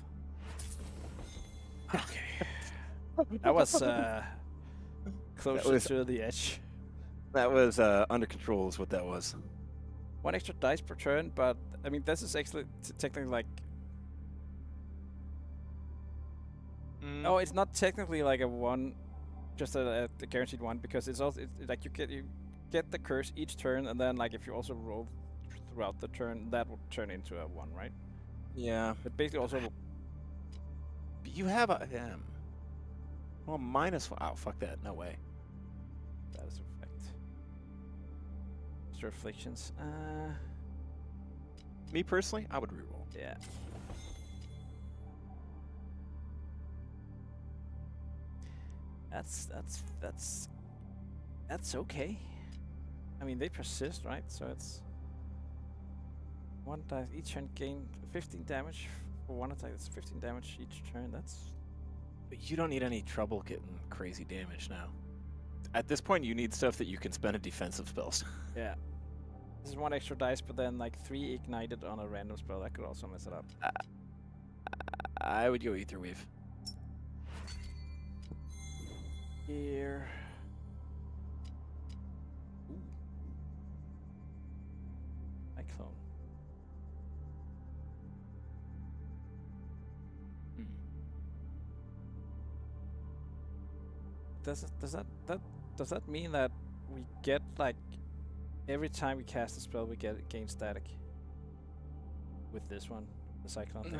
Okay. That was closer
was-
to the edge.
That was under control, is what that was.
1 extra dice per turn, but I mean this is actually technically like. Oh, it's not technically like a 1, just a guaranteed 1, because it's also like you get the curse each turn, and then like if you also roll throughout the turn, that will turn into a 1, right?
Yeah.
But basically also.
But you have a. Well, -1. Oh, fuck that. No way.
That is effect. Extra afflictions.
Me personally, I would reroll.
Yeah. That's okay. I mean, they persist, right? So it's 1 dice each turn, gain 15 damage for 1 attack. That's 15 damage each turn. That's
But you don't need any trouble getting crazy damage now. At this point, you need stuff that you can spend in defensive spells.
yeah. This is 1 extra dice, but then like 3 ignited on a random spell. That could also mess it up.
I would go Ether Weave.
Here. Ooh. Cyclone. Does that mean that we get like every time we cast a spell we gain static with this one, the Cyclone thing?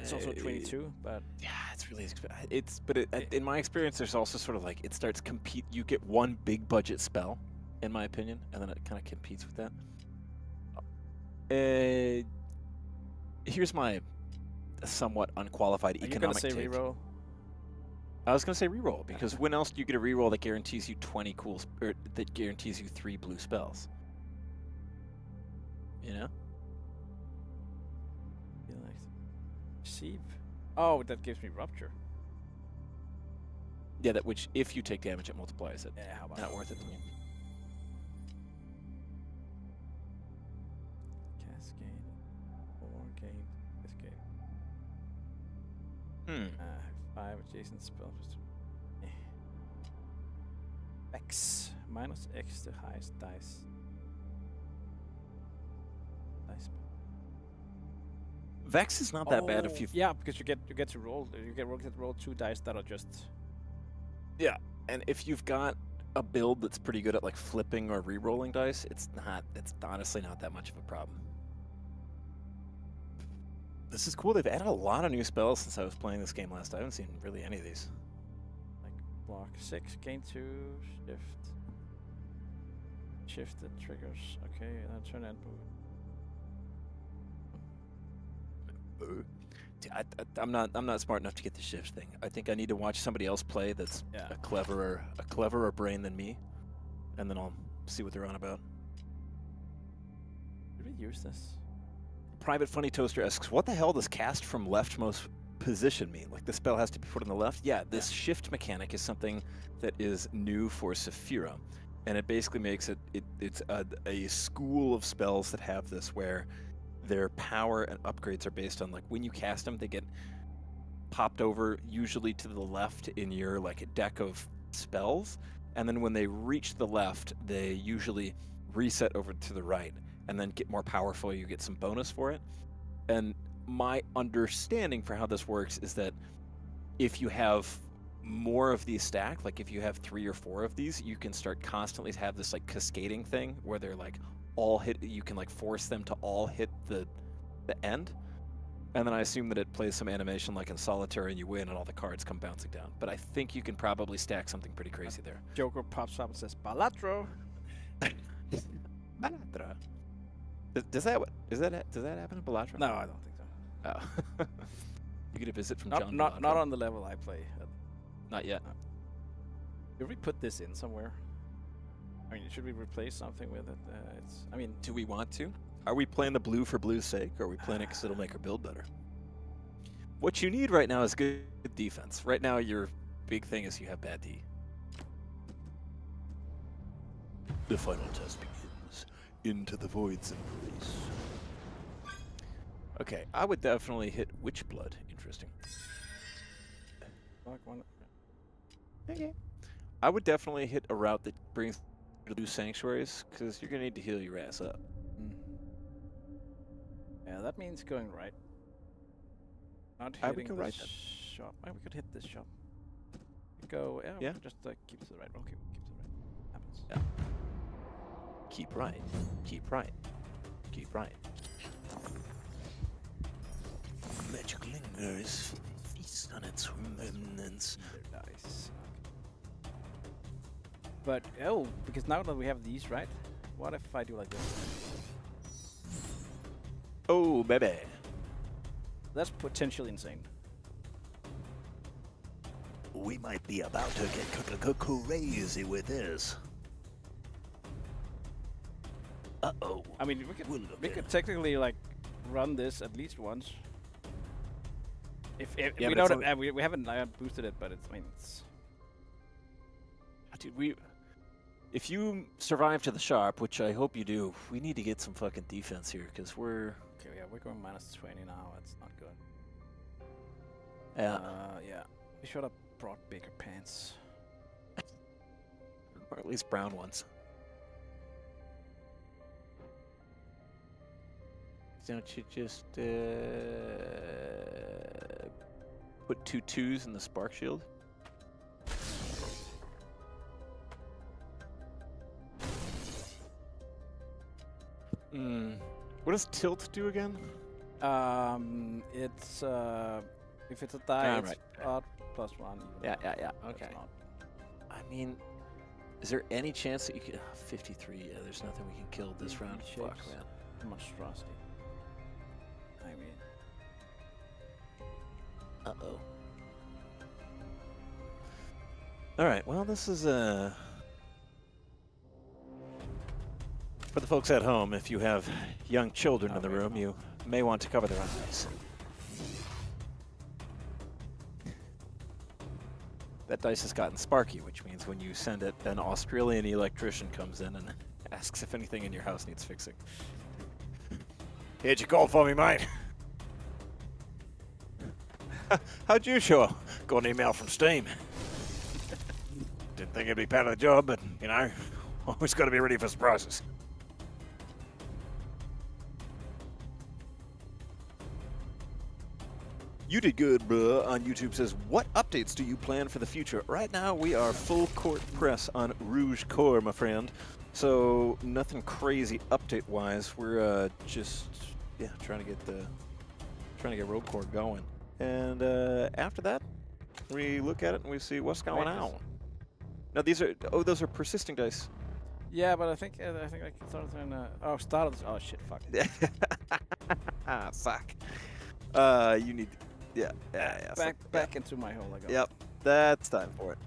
It's also 22, but
Yeah, it's really in my experience, there's also sort of like it starts compete. You get 1 big budget spell, in my opinion, and then it kind of competes with that. Here's my somewhat unqualified
are you gonna
economic
say
take.
reroll?
I was gonna say reroll because when else do you get a reroll that guarantees you 20 or that guarantees you 3 blue spells? You know?
Receive. Oh, that gives me rupture.
Yeah, that which if you take damage, it multiplies it.
Yeah, how about
Not worth it to me.
Cascade. 4 gain. Cascade. 5 adjacent spells. X minus X, the highest dice. Dice.
Vex is not that bad if you.
Yeah, because you get to roll. You get to roll 2 dice that are just.
Yeah, and if you've got a build that's pretty good at like flipping or re-rolling dice, it's honestly not that much of a problem. This is cool. They've added a lot of new spells since I was playing this game last. I haven't seen really any of these.
Like block 6, gain 2, shift the triggers. Okay, turn and move.
I'm not smart enough to get the shift thing. I think I need to watch somebody else play that's a cleverer brain than me, and then I'll see what they're on about.
Did we use this?
Private Funny Toaster asks, what the hell does cast from leftmost position mean? Like the spell has to be put on the left? Yeah, this shift mechanic is something that is new for Saphira. And it basically makes it's a school of spells that have this where their power and upgrades are based on like when you cast them, they get popped over usually to the left in your like deck of spells. And then when they reach the left, they usually reset over to the right. And then get more powerful, you get some bonus for it. And my understanding for how this works is that if you have more of these stacked, like if you have 3 or 4 of these, you can start constantly have this like cascading thing where they're like all hit, you can like force them to all hit the end. And then I assume that it plays some animation like in Solitaire and you win and all the cards come bouncing down. But I think you can probably stack something pretty crazy there.
Joker pops up and says, Balatro!
Balatro. Does that happen in Balatro?
No, I don't think so.
Oh. You get a visit from John
Not
Balatro?
on the level I play.
Not yet.
Should we put this in somewhere? I mean, should we replace something with it?
Do we want to? Are we playing the blue for blue's sake, or are we playing it because it'll make our build better? What you need right now is good defense. Right now, your big thing is you have bad D. The final test begins. Into the void's embrace. Okay, I would definitely hit Witchblood. Interesting. Okay. I would definitely hit a route that brings you to sanctuaries, because you're going to need to heal your ass up.
Yeah, that means going right. Not
I would
hitting
go
this
right then.
shop. We could hit this shop. Go,
Yeah.
we could just keep to the right. Okay, keep to the right. Happens.
Yeah. Keep right. Keep right. Keep right.
Magic lingers. Feast on its remnants.
Either dice. But, because now that we have these, right? What if I do like this?
Oh, baby.
That's potentially insane.
We might be about to get crazy with this. Uh-oh.
I mean, we could technically like run this at least once. If
Yeah,
we
but
don't, we haven't boosted it, but it's.
Dude, if you survive to the sharp, which I hope you do, we need to get some fucking defense here, because we're...
Okay, yeah, we're going minus 20 now. That's not good.
Yeah.
Yeah. We should have brought bigger pants.
Or at least brown ones. Don't you just put 2 2s in the spark shield? What does tilt do again?
It's if it's a die, it's
right.
odd +1.
Yeah.
That's
Okay.
not-
I mean, is there any chance that you could... 53, yeah, there's nothing we can kill this round. Fuck,
shapes.
man.
Monstrosity. I mean,
Uh-oh. Alright, well, this is, for the folks at home, if you have young children in the room, you may want to cover their eyes. That dice has gotten sparky, which means when you send it, an Australian electrician comes in and asks if anything in your house needs fixing. Here'd you call for me, mate? How'd you show up? Got an email from Steam.
Didn't think it'd be part of the job, but, you know, always got to be ready for surprises. You did good, bruh, on YouTube says, what updates do you plan for the future? Right now, we are full court press on Rouge Core, my friend. So, nothing crazy update-wise. We're just, yeah, trying to get Rogue Core going. And after that, we look at it and we see what's going on. Now, these are, oh, those are persisting dice.
Yeah, but I think I started in. Started. Oh shit! Fuck.
Ah, fuck. You need. Yeah.
Back into my hole. I go.
Yep. That's time for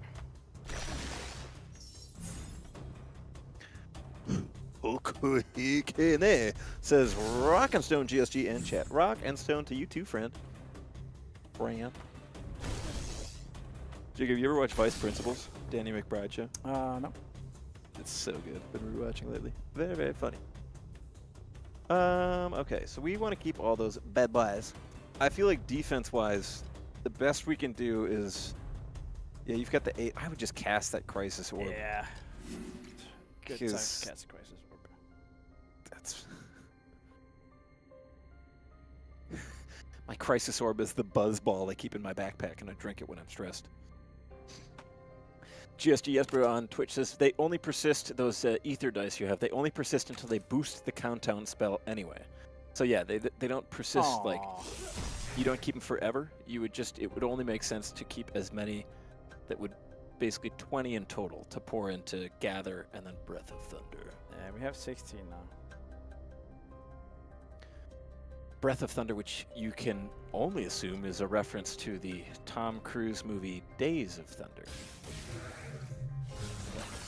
it. Okay, says Rock and Stone GSG in chat. Rock and Stone to you too, friend. Jacob, you ever watch Vice Principals? Danny McBride show?
No.
It's so good. Been rewatching lately. Very, very funny. Okay, so we want to keep all those bad boys. I feel like defense-wise, the best we can do is, yeah, you've got the 8. I would just cast that Crisis Orb.
Yeah. Good time to
'Cause
cast a Crisis Orb.
That's my Crisis Orb is the buzz ball I keep in my backpack, and I drink it when I'm stressed. GSG Jesper on Twitch says they only persist, those ether dice you have, they only persist until they boost the countdown spell anyway. So yeah, they don't persist.
Aww.
Like, you don't keep them forever. You would just, it would only make sense to keep as many that would, basically 20 in total, to pour into Gather and then Breath of Thunder.
Yeah, we have 16 now.
Breath of Thunder, which you can only assume is a reference to the Tom Cruise movie Days of Thunder.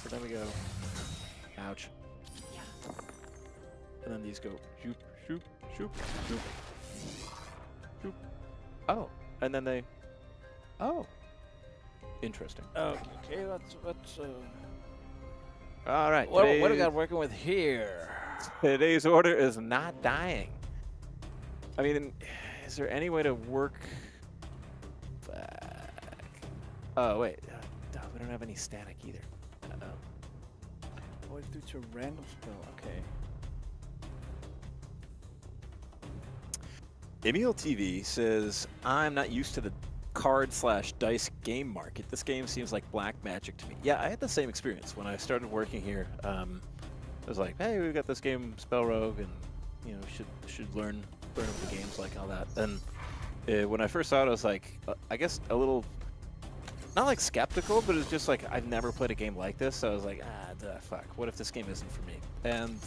So then we go, ouch. And then these go, shoop, shoop, shoop, shoop, shoop. Oh, and then they, oh, interesting.
Okay, let's
All right.
what do we got working with here?
Today's order is not dying. I mean, is there any way to work? Oh wait, we don't have any static either.
What do to random spell? Okay.
Emil TV says, I'm not used to the card/dice game market. This game seems like black magic to me. Yeah, I had the same experience when I started working here. I was like, hey, we've got this game, Spellrogue, and you know, should learn what the game's like, all that. And when I first saw it, I was like, I guess a little, not like skeptical, but it's just like, I've never played a game like this. So I was like, fuck, what if this game isn't for me? And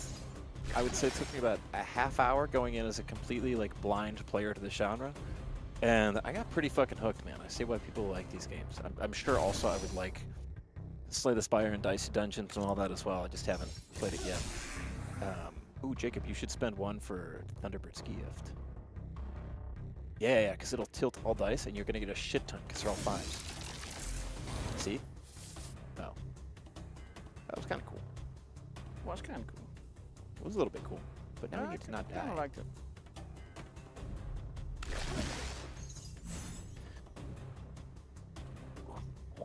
I would say it took me about a half hour going in as a completely like blind player to the genre. And I got pretty fucking hooked, man. I see why people like these games. I'm sure also I would like Slay the Spire and Dicey Dungeons and all that as well. I just haven't played it yet. Ooh, Jacob, you should spend 1 for Thunderbird's gift. Yeah, because it'll tilt all dice and you're going to get a shit ton because they're all 5s. See? Oh. That was kind of cool.
Was kind of cool.
It was a little bit cool. But now we get to not die.
I liked it.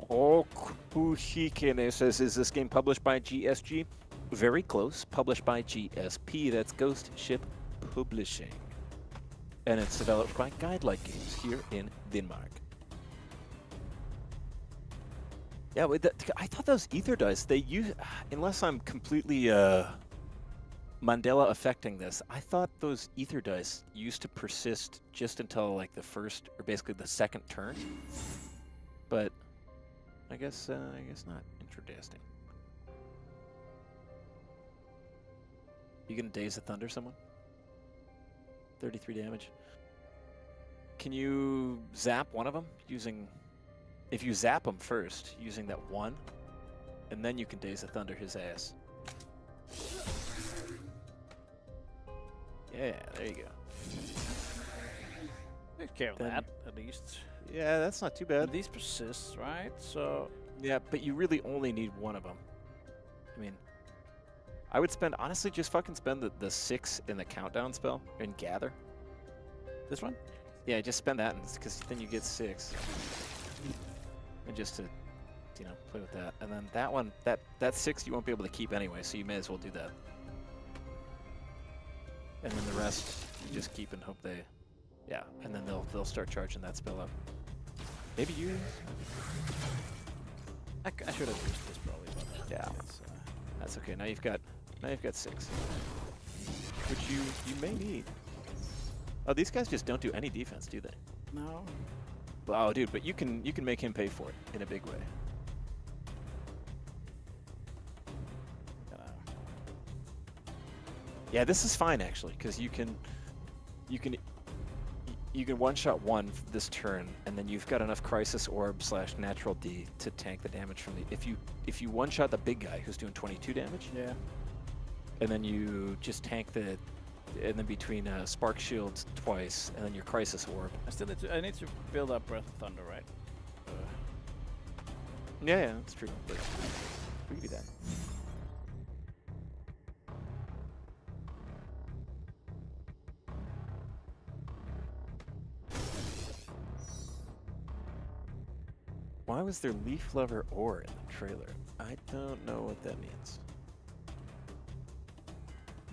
Okushikene says, is this game published by GSG? Very close. Published by GSP. That's Ghost Ship Publishing. And it's developed by Guidelight Games here in Denmark. Yeah, I thought those ether dice, they use, unless I'm completely Mandela affecting this, I thought those ether dice used to persist just until like the first, or basically the second turn. But I guess not. Interesting. You gonna Daze of Thunder someone? 33 damage. Can you zap one of them using? If you zap them first using that 1, and then you can Daze of Thunder his ass. Yeah, there you go.
Take care of
Then-
that, at least.
Yeah, that's not too bad.
And these persist, right? So
Yeah, but you really only need 1 of them. I mean, I would spend, honestly, just fucking spend the 6 in the countdown spell and Gather.
this one?
Yeah, just spend that, because then you get 6. And just to
you know, play with that. And then that one, that 6 you won't be able to keep anyway, so you may as well do that. And then the rest you just keep and hope they, yeah. And then they'll start charging that spell up. Maybe you.
I should have used this probably, but
Yeah.
it's,
That's okay. Now you've got 6, which you may need. Oh, these guys just don't do any defense, do they?
no.
Oh, dude, but you can make him pay for it in a big way.
Gotta,
Yeah, this is fine actually, because you can one-shot one this turn, and then you've got enough Crisis Orb / Natural D to tank the damage from the. If you one-shot the big guy who's doing 22 damage,
yeah.
and then you just tank the, and then between Spark Shields twice, and then your Crisis Orb.
I need to build up Breath of Thunder, right?
Yeah, that's true. But we can do that. Why was there Leaf Lover ore in the trailer? I don't know what that means.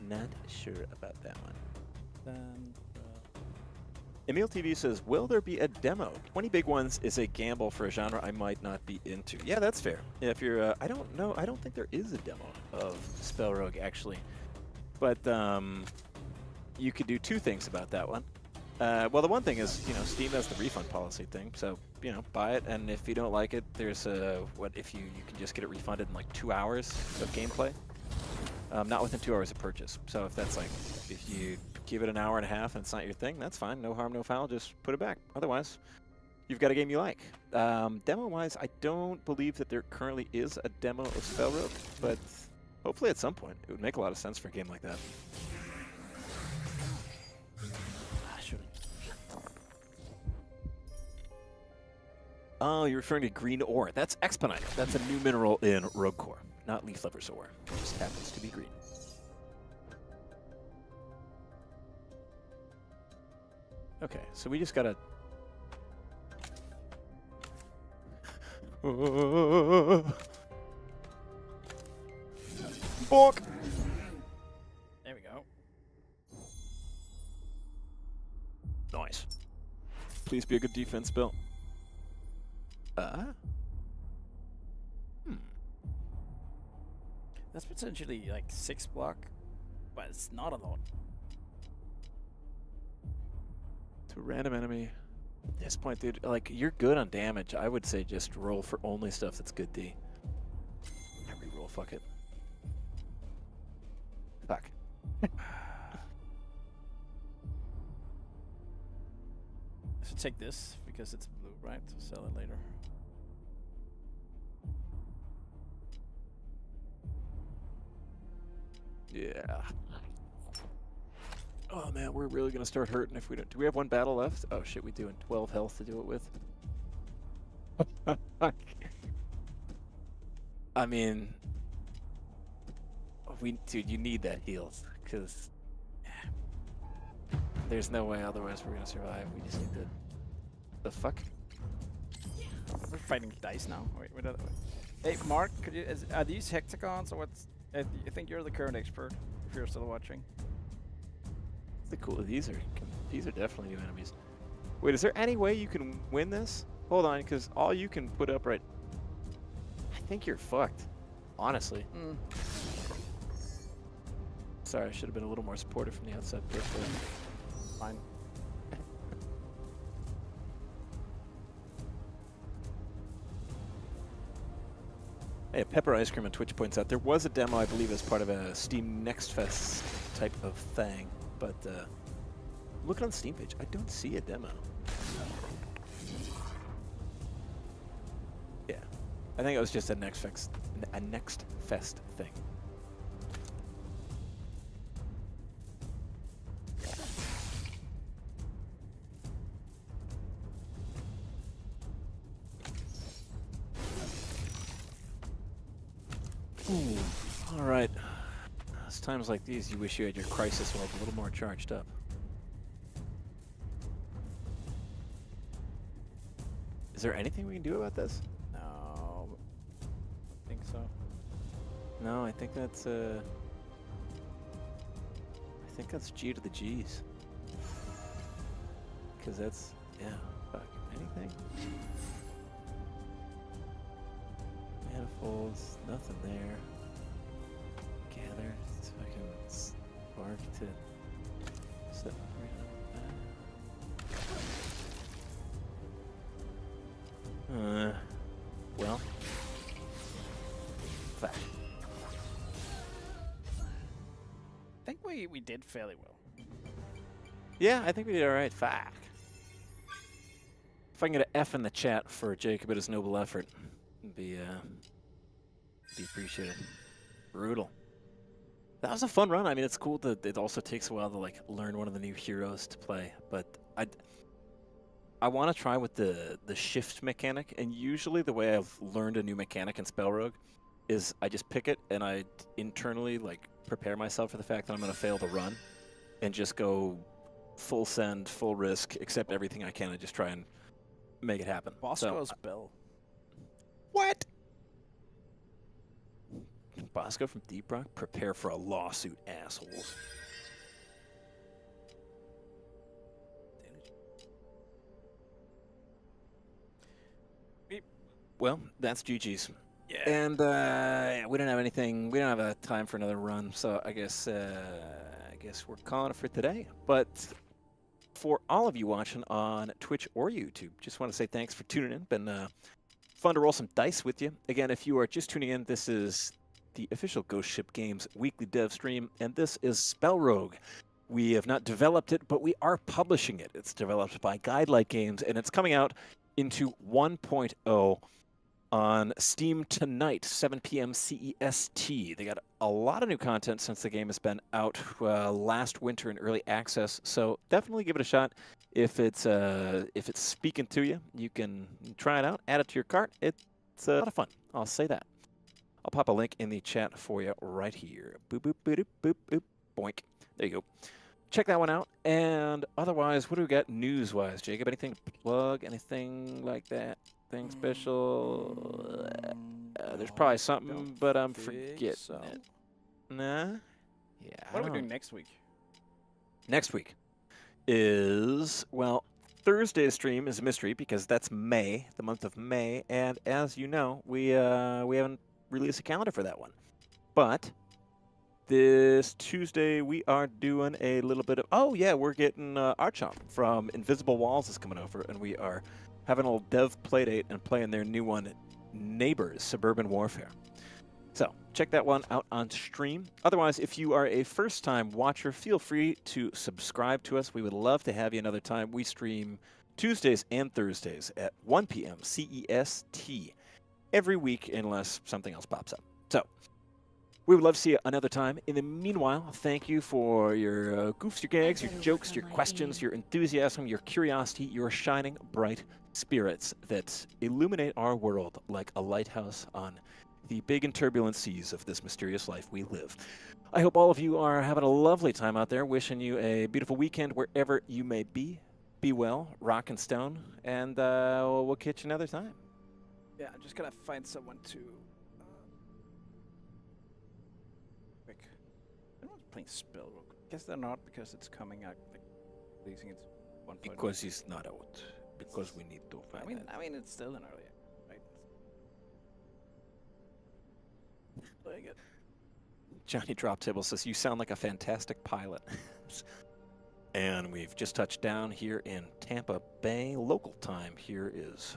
Not sure about that one.
Then,
Emil TV says, will there be a demo? 20 big ones is a gamble for a genre I might not be into. Yeah, that's fair. If you're, I don't know, I don't think there is a demo of Spellrogue actually. But you could do 2 things about that one. Well, the one thing is, you know, Steam has the refund policy thing, so, you know, buy it, and if you don't like it, there's what if you can just get it refunded in like 2 hours of gameplay. Not within 2 hours of purchase. So if that's like, if you give it an hour and a half and it's not your thing, that's fine. No harm, no foul. Just put it back. Otherwise, you've got a game you like. Demo-wise, I don't believe that there currently is a demo of Spellrogue, but hopefully at some point it would make a lot of sense for a game like that. Oh, you're referring to green ore. That's Exponite. That's a new mineral in Rogue Core, not Leaf Lover's ore. It just happens to be green. Okay, so we just gotta... Bork!
there we go.
Nice. Please be a good defense spell.
That's potentially like 6 block, but it's not a lot.
To a random enemy. At this point, dude, like, you're good on damage. I would say just roll for only stuff that's good D. I reroll, fuck it. Fuck.
I should take this because it's blue, right? To sell it later.
Yeah. Oh man, we're really gonna start hurting if we don't. Do we have 1 battle left? Oh shit, we do, and 12 health to do it with. I mean, dude, you need that heals, because there's no way otherwise we're gonna survive. We just need to. The fuck?
We're fighting dice now. Wait, hey, Mark, could you? Are these hexagons or what's? I think you're the current expert. If you're still watching.
Cool. These are definitely new enemies. Wait, is there any way you can win this? Hold on, because all you can put up right. I think you're fucked. Honestly.
Mm.
Sorry, I should have been a little more supportive from the outside. But,
Fine.
Hey, Pepper Ice Cream on Twitch points out there was a demo, I believe, as part of a Steam Next Fest type of thing, but looking on the Steam page, I don't see a demo. Yeah, I think it was just a Next Fest thing. Ooh. All right. It's times like these you wish you had your Crisis Orb a little more charged up. Is there anything we can do about this?
No.
No, I think that's G to the G's. Because that's, yeah, fuck, anything? Manifolds, nothing there. Gather, it's fucking spark to set well, fact.
I think we did fairly well.
Yeah, I think we did all right. Fuck. If I can get an F in the chat for Jacob at his noble effort, it'd be appreciated. Brutal. That was a fun run. I mean, it's cool that it also takes a while to like learn one of the new heroes to play, but I want to try with the shift mechanic, and usually the way I've learned a new mechanic in Spellrogue is I just pick it and I internally like prepare myself for the fact that I'm going to fail the run and just go full send, full risk, accept everything I can and just try and make it happen.
Bosco's Bill.
What? Bosco from Deep Rock, prepare for a lawsuit, assholes. Well, that's GG's.
Yeah.
And we don't have anything. We don't have a time for another run, so I guess we're calling it for today. But for all of you watching on Twitch or YouTube, just want to say thanks for tuning in. Been fun to roll some dice with you. Again, if you are just tuning in, this is the official Ghost Ship Games weekly dev stream, and this is Spellrogue. We have not developed it, but we are publishing it. It's developed by Guidelight Games, and it's coming out into 1.0 on Steam tonight, 7 p.m. CEST. They got a lot of new content since the game has been out last winter in early access, so definitely give it a shot. If it's speaking to you, you can try it out, add it to your cart. It's a lot of fun. I'll say that. I'll pop a link in the chat for you right here. Boop, boop, boop, boop, boop, boink. There you go. Check that one out. And otherwise, what do we got news-wise, Jacob? Anything to plug? Anything like that? Thing special? There's probably something, but I'm forgetting it. Nah? Yeah.
What are we doing next week?
Next week is, well, Thursday's stream is a mystery because that's May, the month of May, and as you know, we haven't released a calendar for that one. But this Tuesday we are doing a little bit of, oh yeah, we're getting Archon from Invisible Walls is coming over, and we are having a little dev playdate and playing their new one, Neighbors, Suburban Warfare. So check that one out on stream. Otherwise, if you are a first-time watcher, feel free to subscribe to us. We would love to have you another time. We stream Tuesdays and Thursdays at 1 p.m. CEST every week unless something else pops up. So we would love to see you another time. In the meanwhile, thank you for your goofs, your gags, your jokes, your questions, your enthusiasm, your curiosity, your shining bright spirits that illuminate our world like a lighthouse on the big and turbulent seas of this mysterious life we live. I hope all of you are having a lovely time out there. Wishing you a beautiful weekend wherever you may be. Be well, rock and stone, and we'll catch you another time.
Yeah, I'm just gonna find someone to. Quick. Everyone's playing Spellrogue. Guess they're not because it's coming out. Like, releasing it 1.0.
Because it's not out. Because we need to find it.
I mean, it's still an early, right? Playing it.
Johnny Droptable says, you sound like a fantastic pilot. And we've just touched down here in Tampa Bay. Local time here is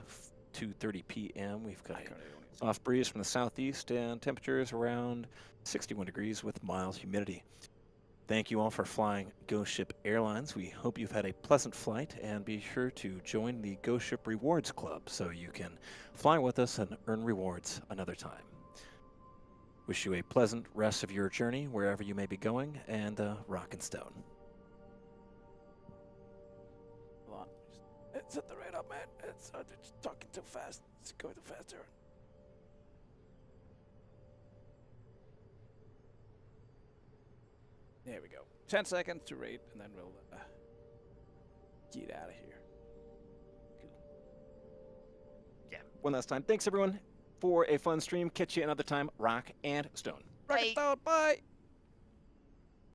2:30 p.m. We've got a off breeze from the southeast and temperatures around 61 degrees with mild humidity. Thank you all for flying Ghost Ship Airlines. We hope you've had a pleasant flight, and be sure to join the Ghost Ship Rewards Club so you can fly with us and earn rewards another time. Wish you a pleasant rest of your journey wherever you may be going, and rock and stone.
Hold on. It's at the rate up, man. It's talking too fast. It's going too faster. There we go. 10 seconds to rate, and then we'll get out of here.
Yeah. One last time. Thanks, everyone, for a fun stream. Catch you another time. Rock and stone.
Rocket Stout, bye!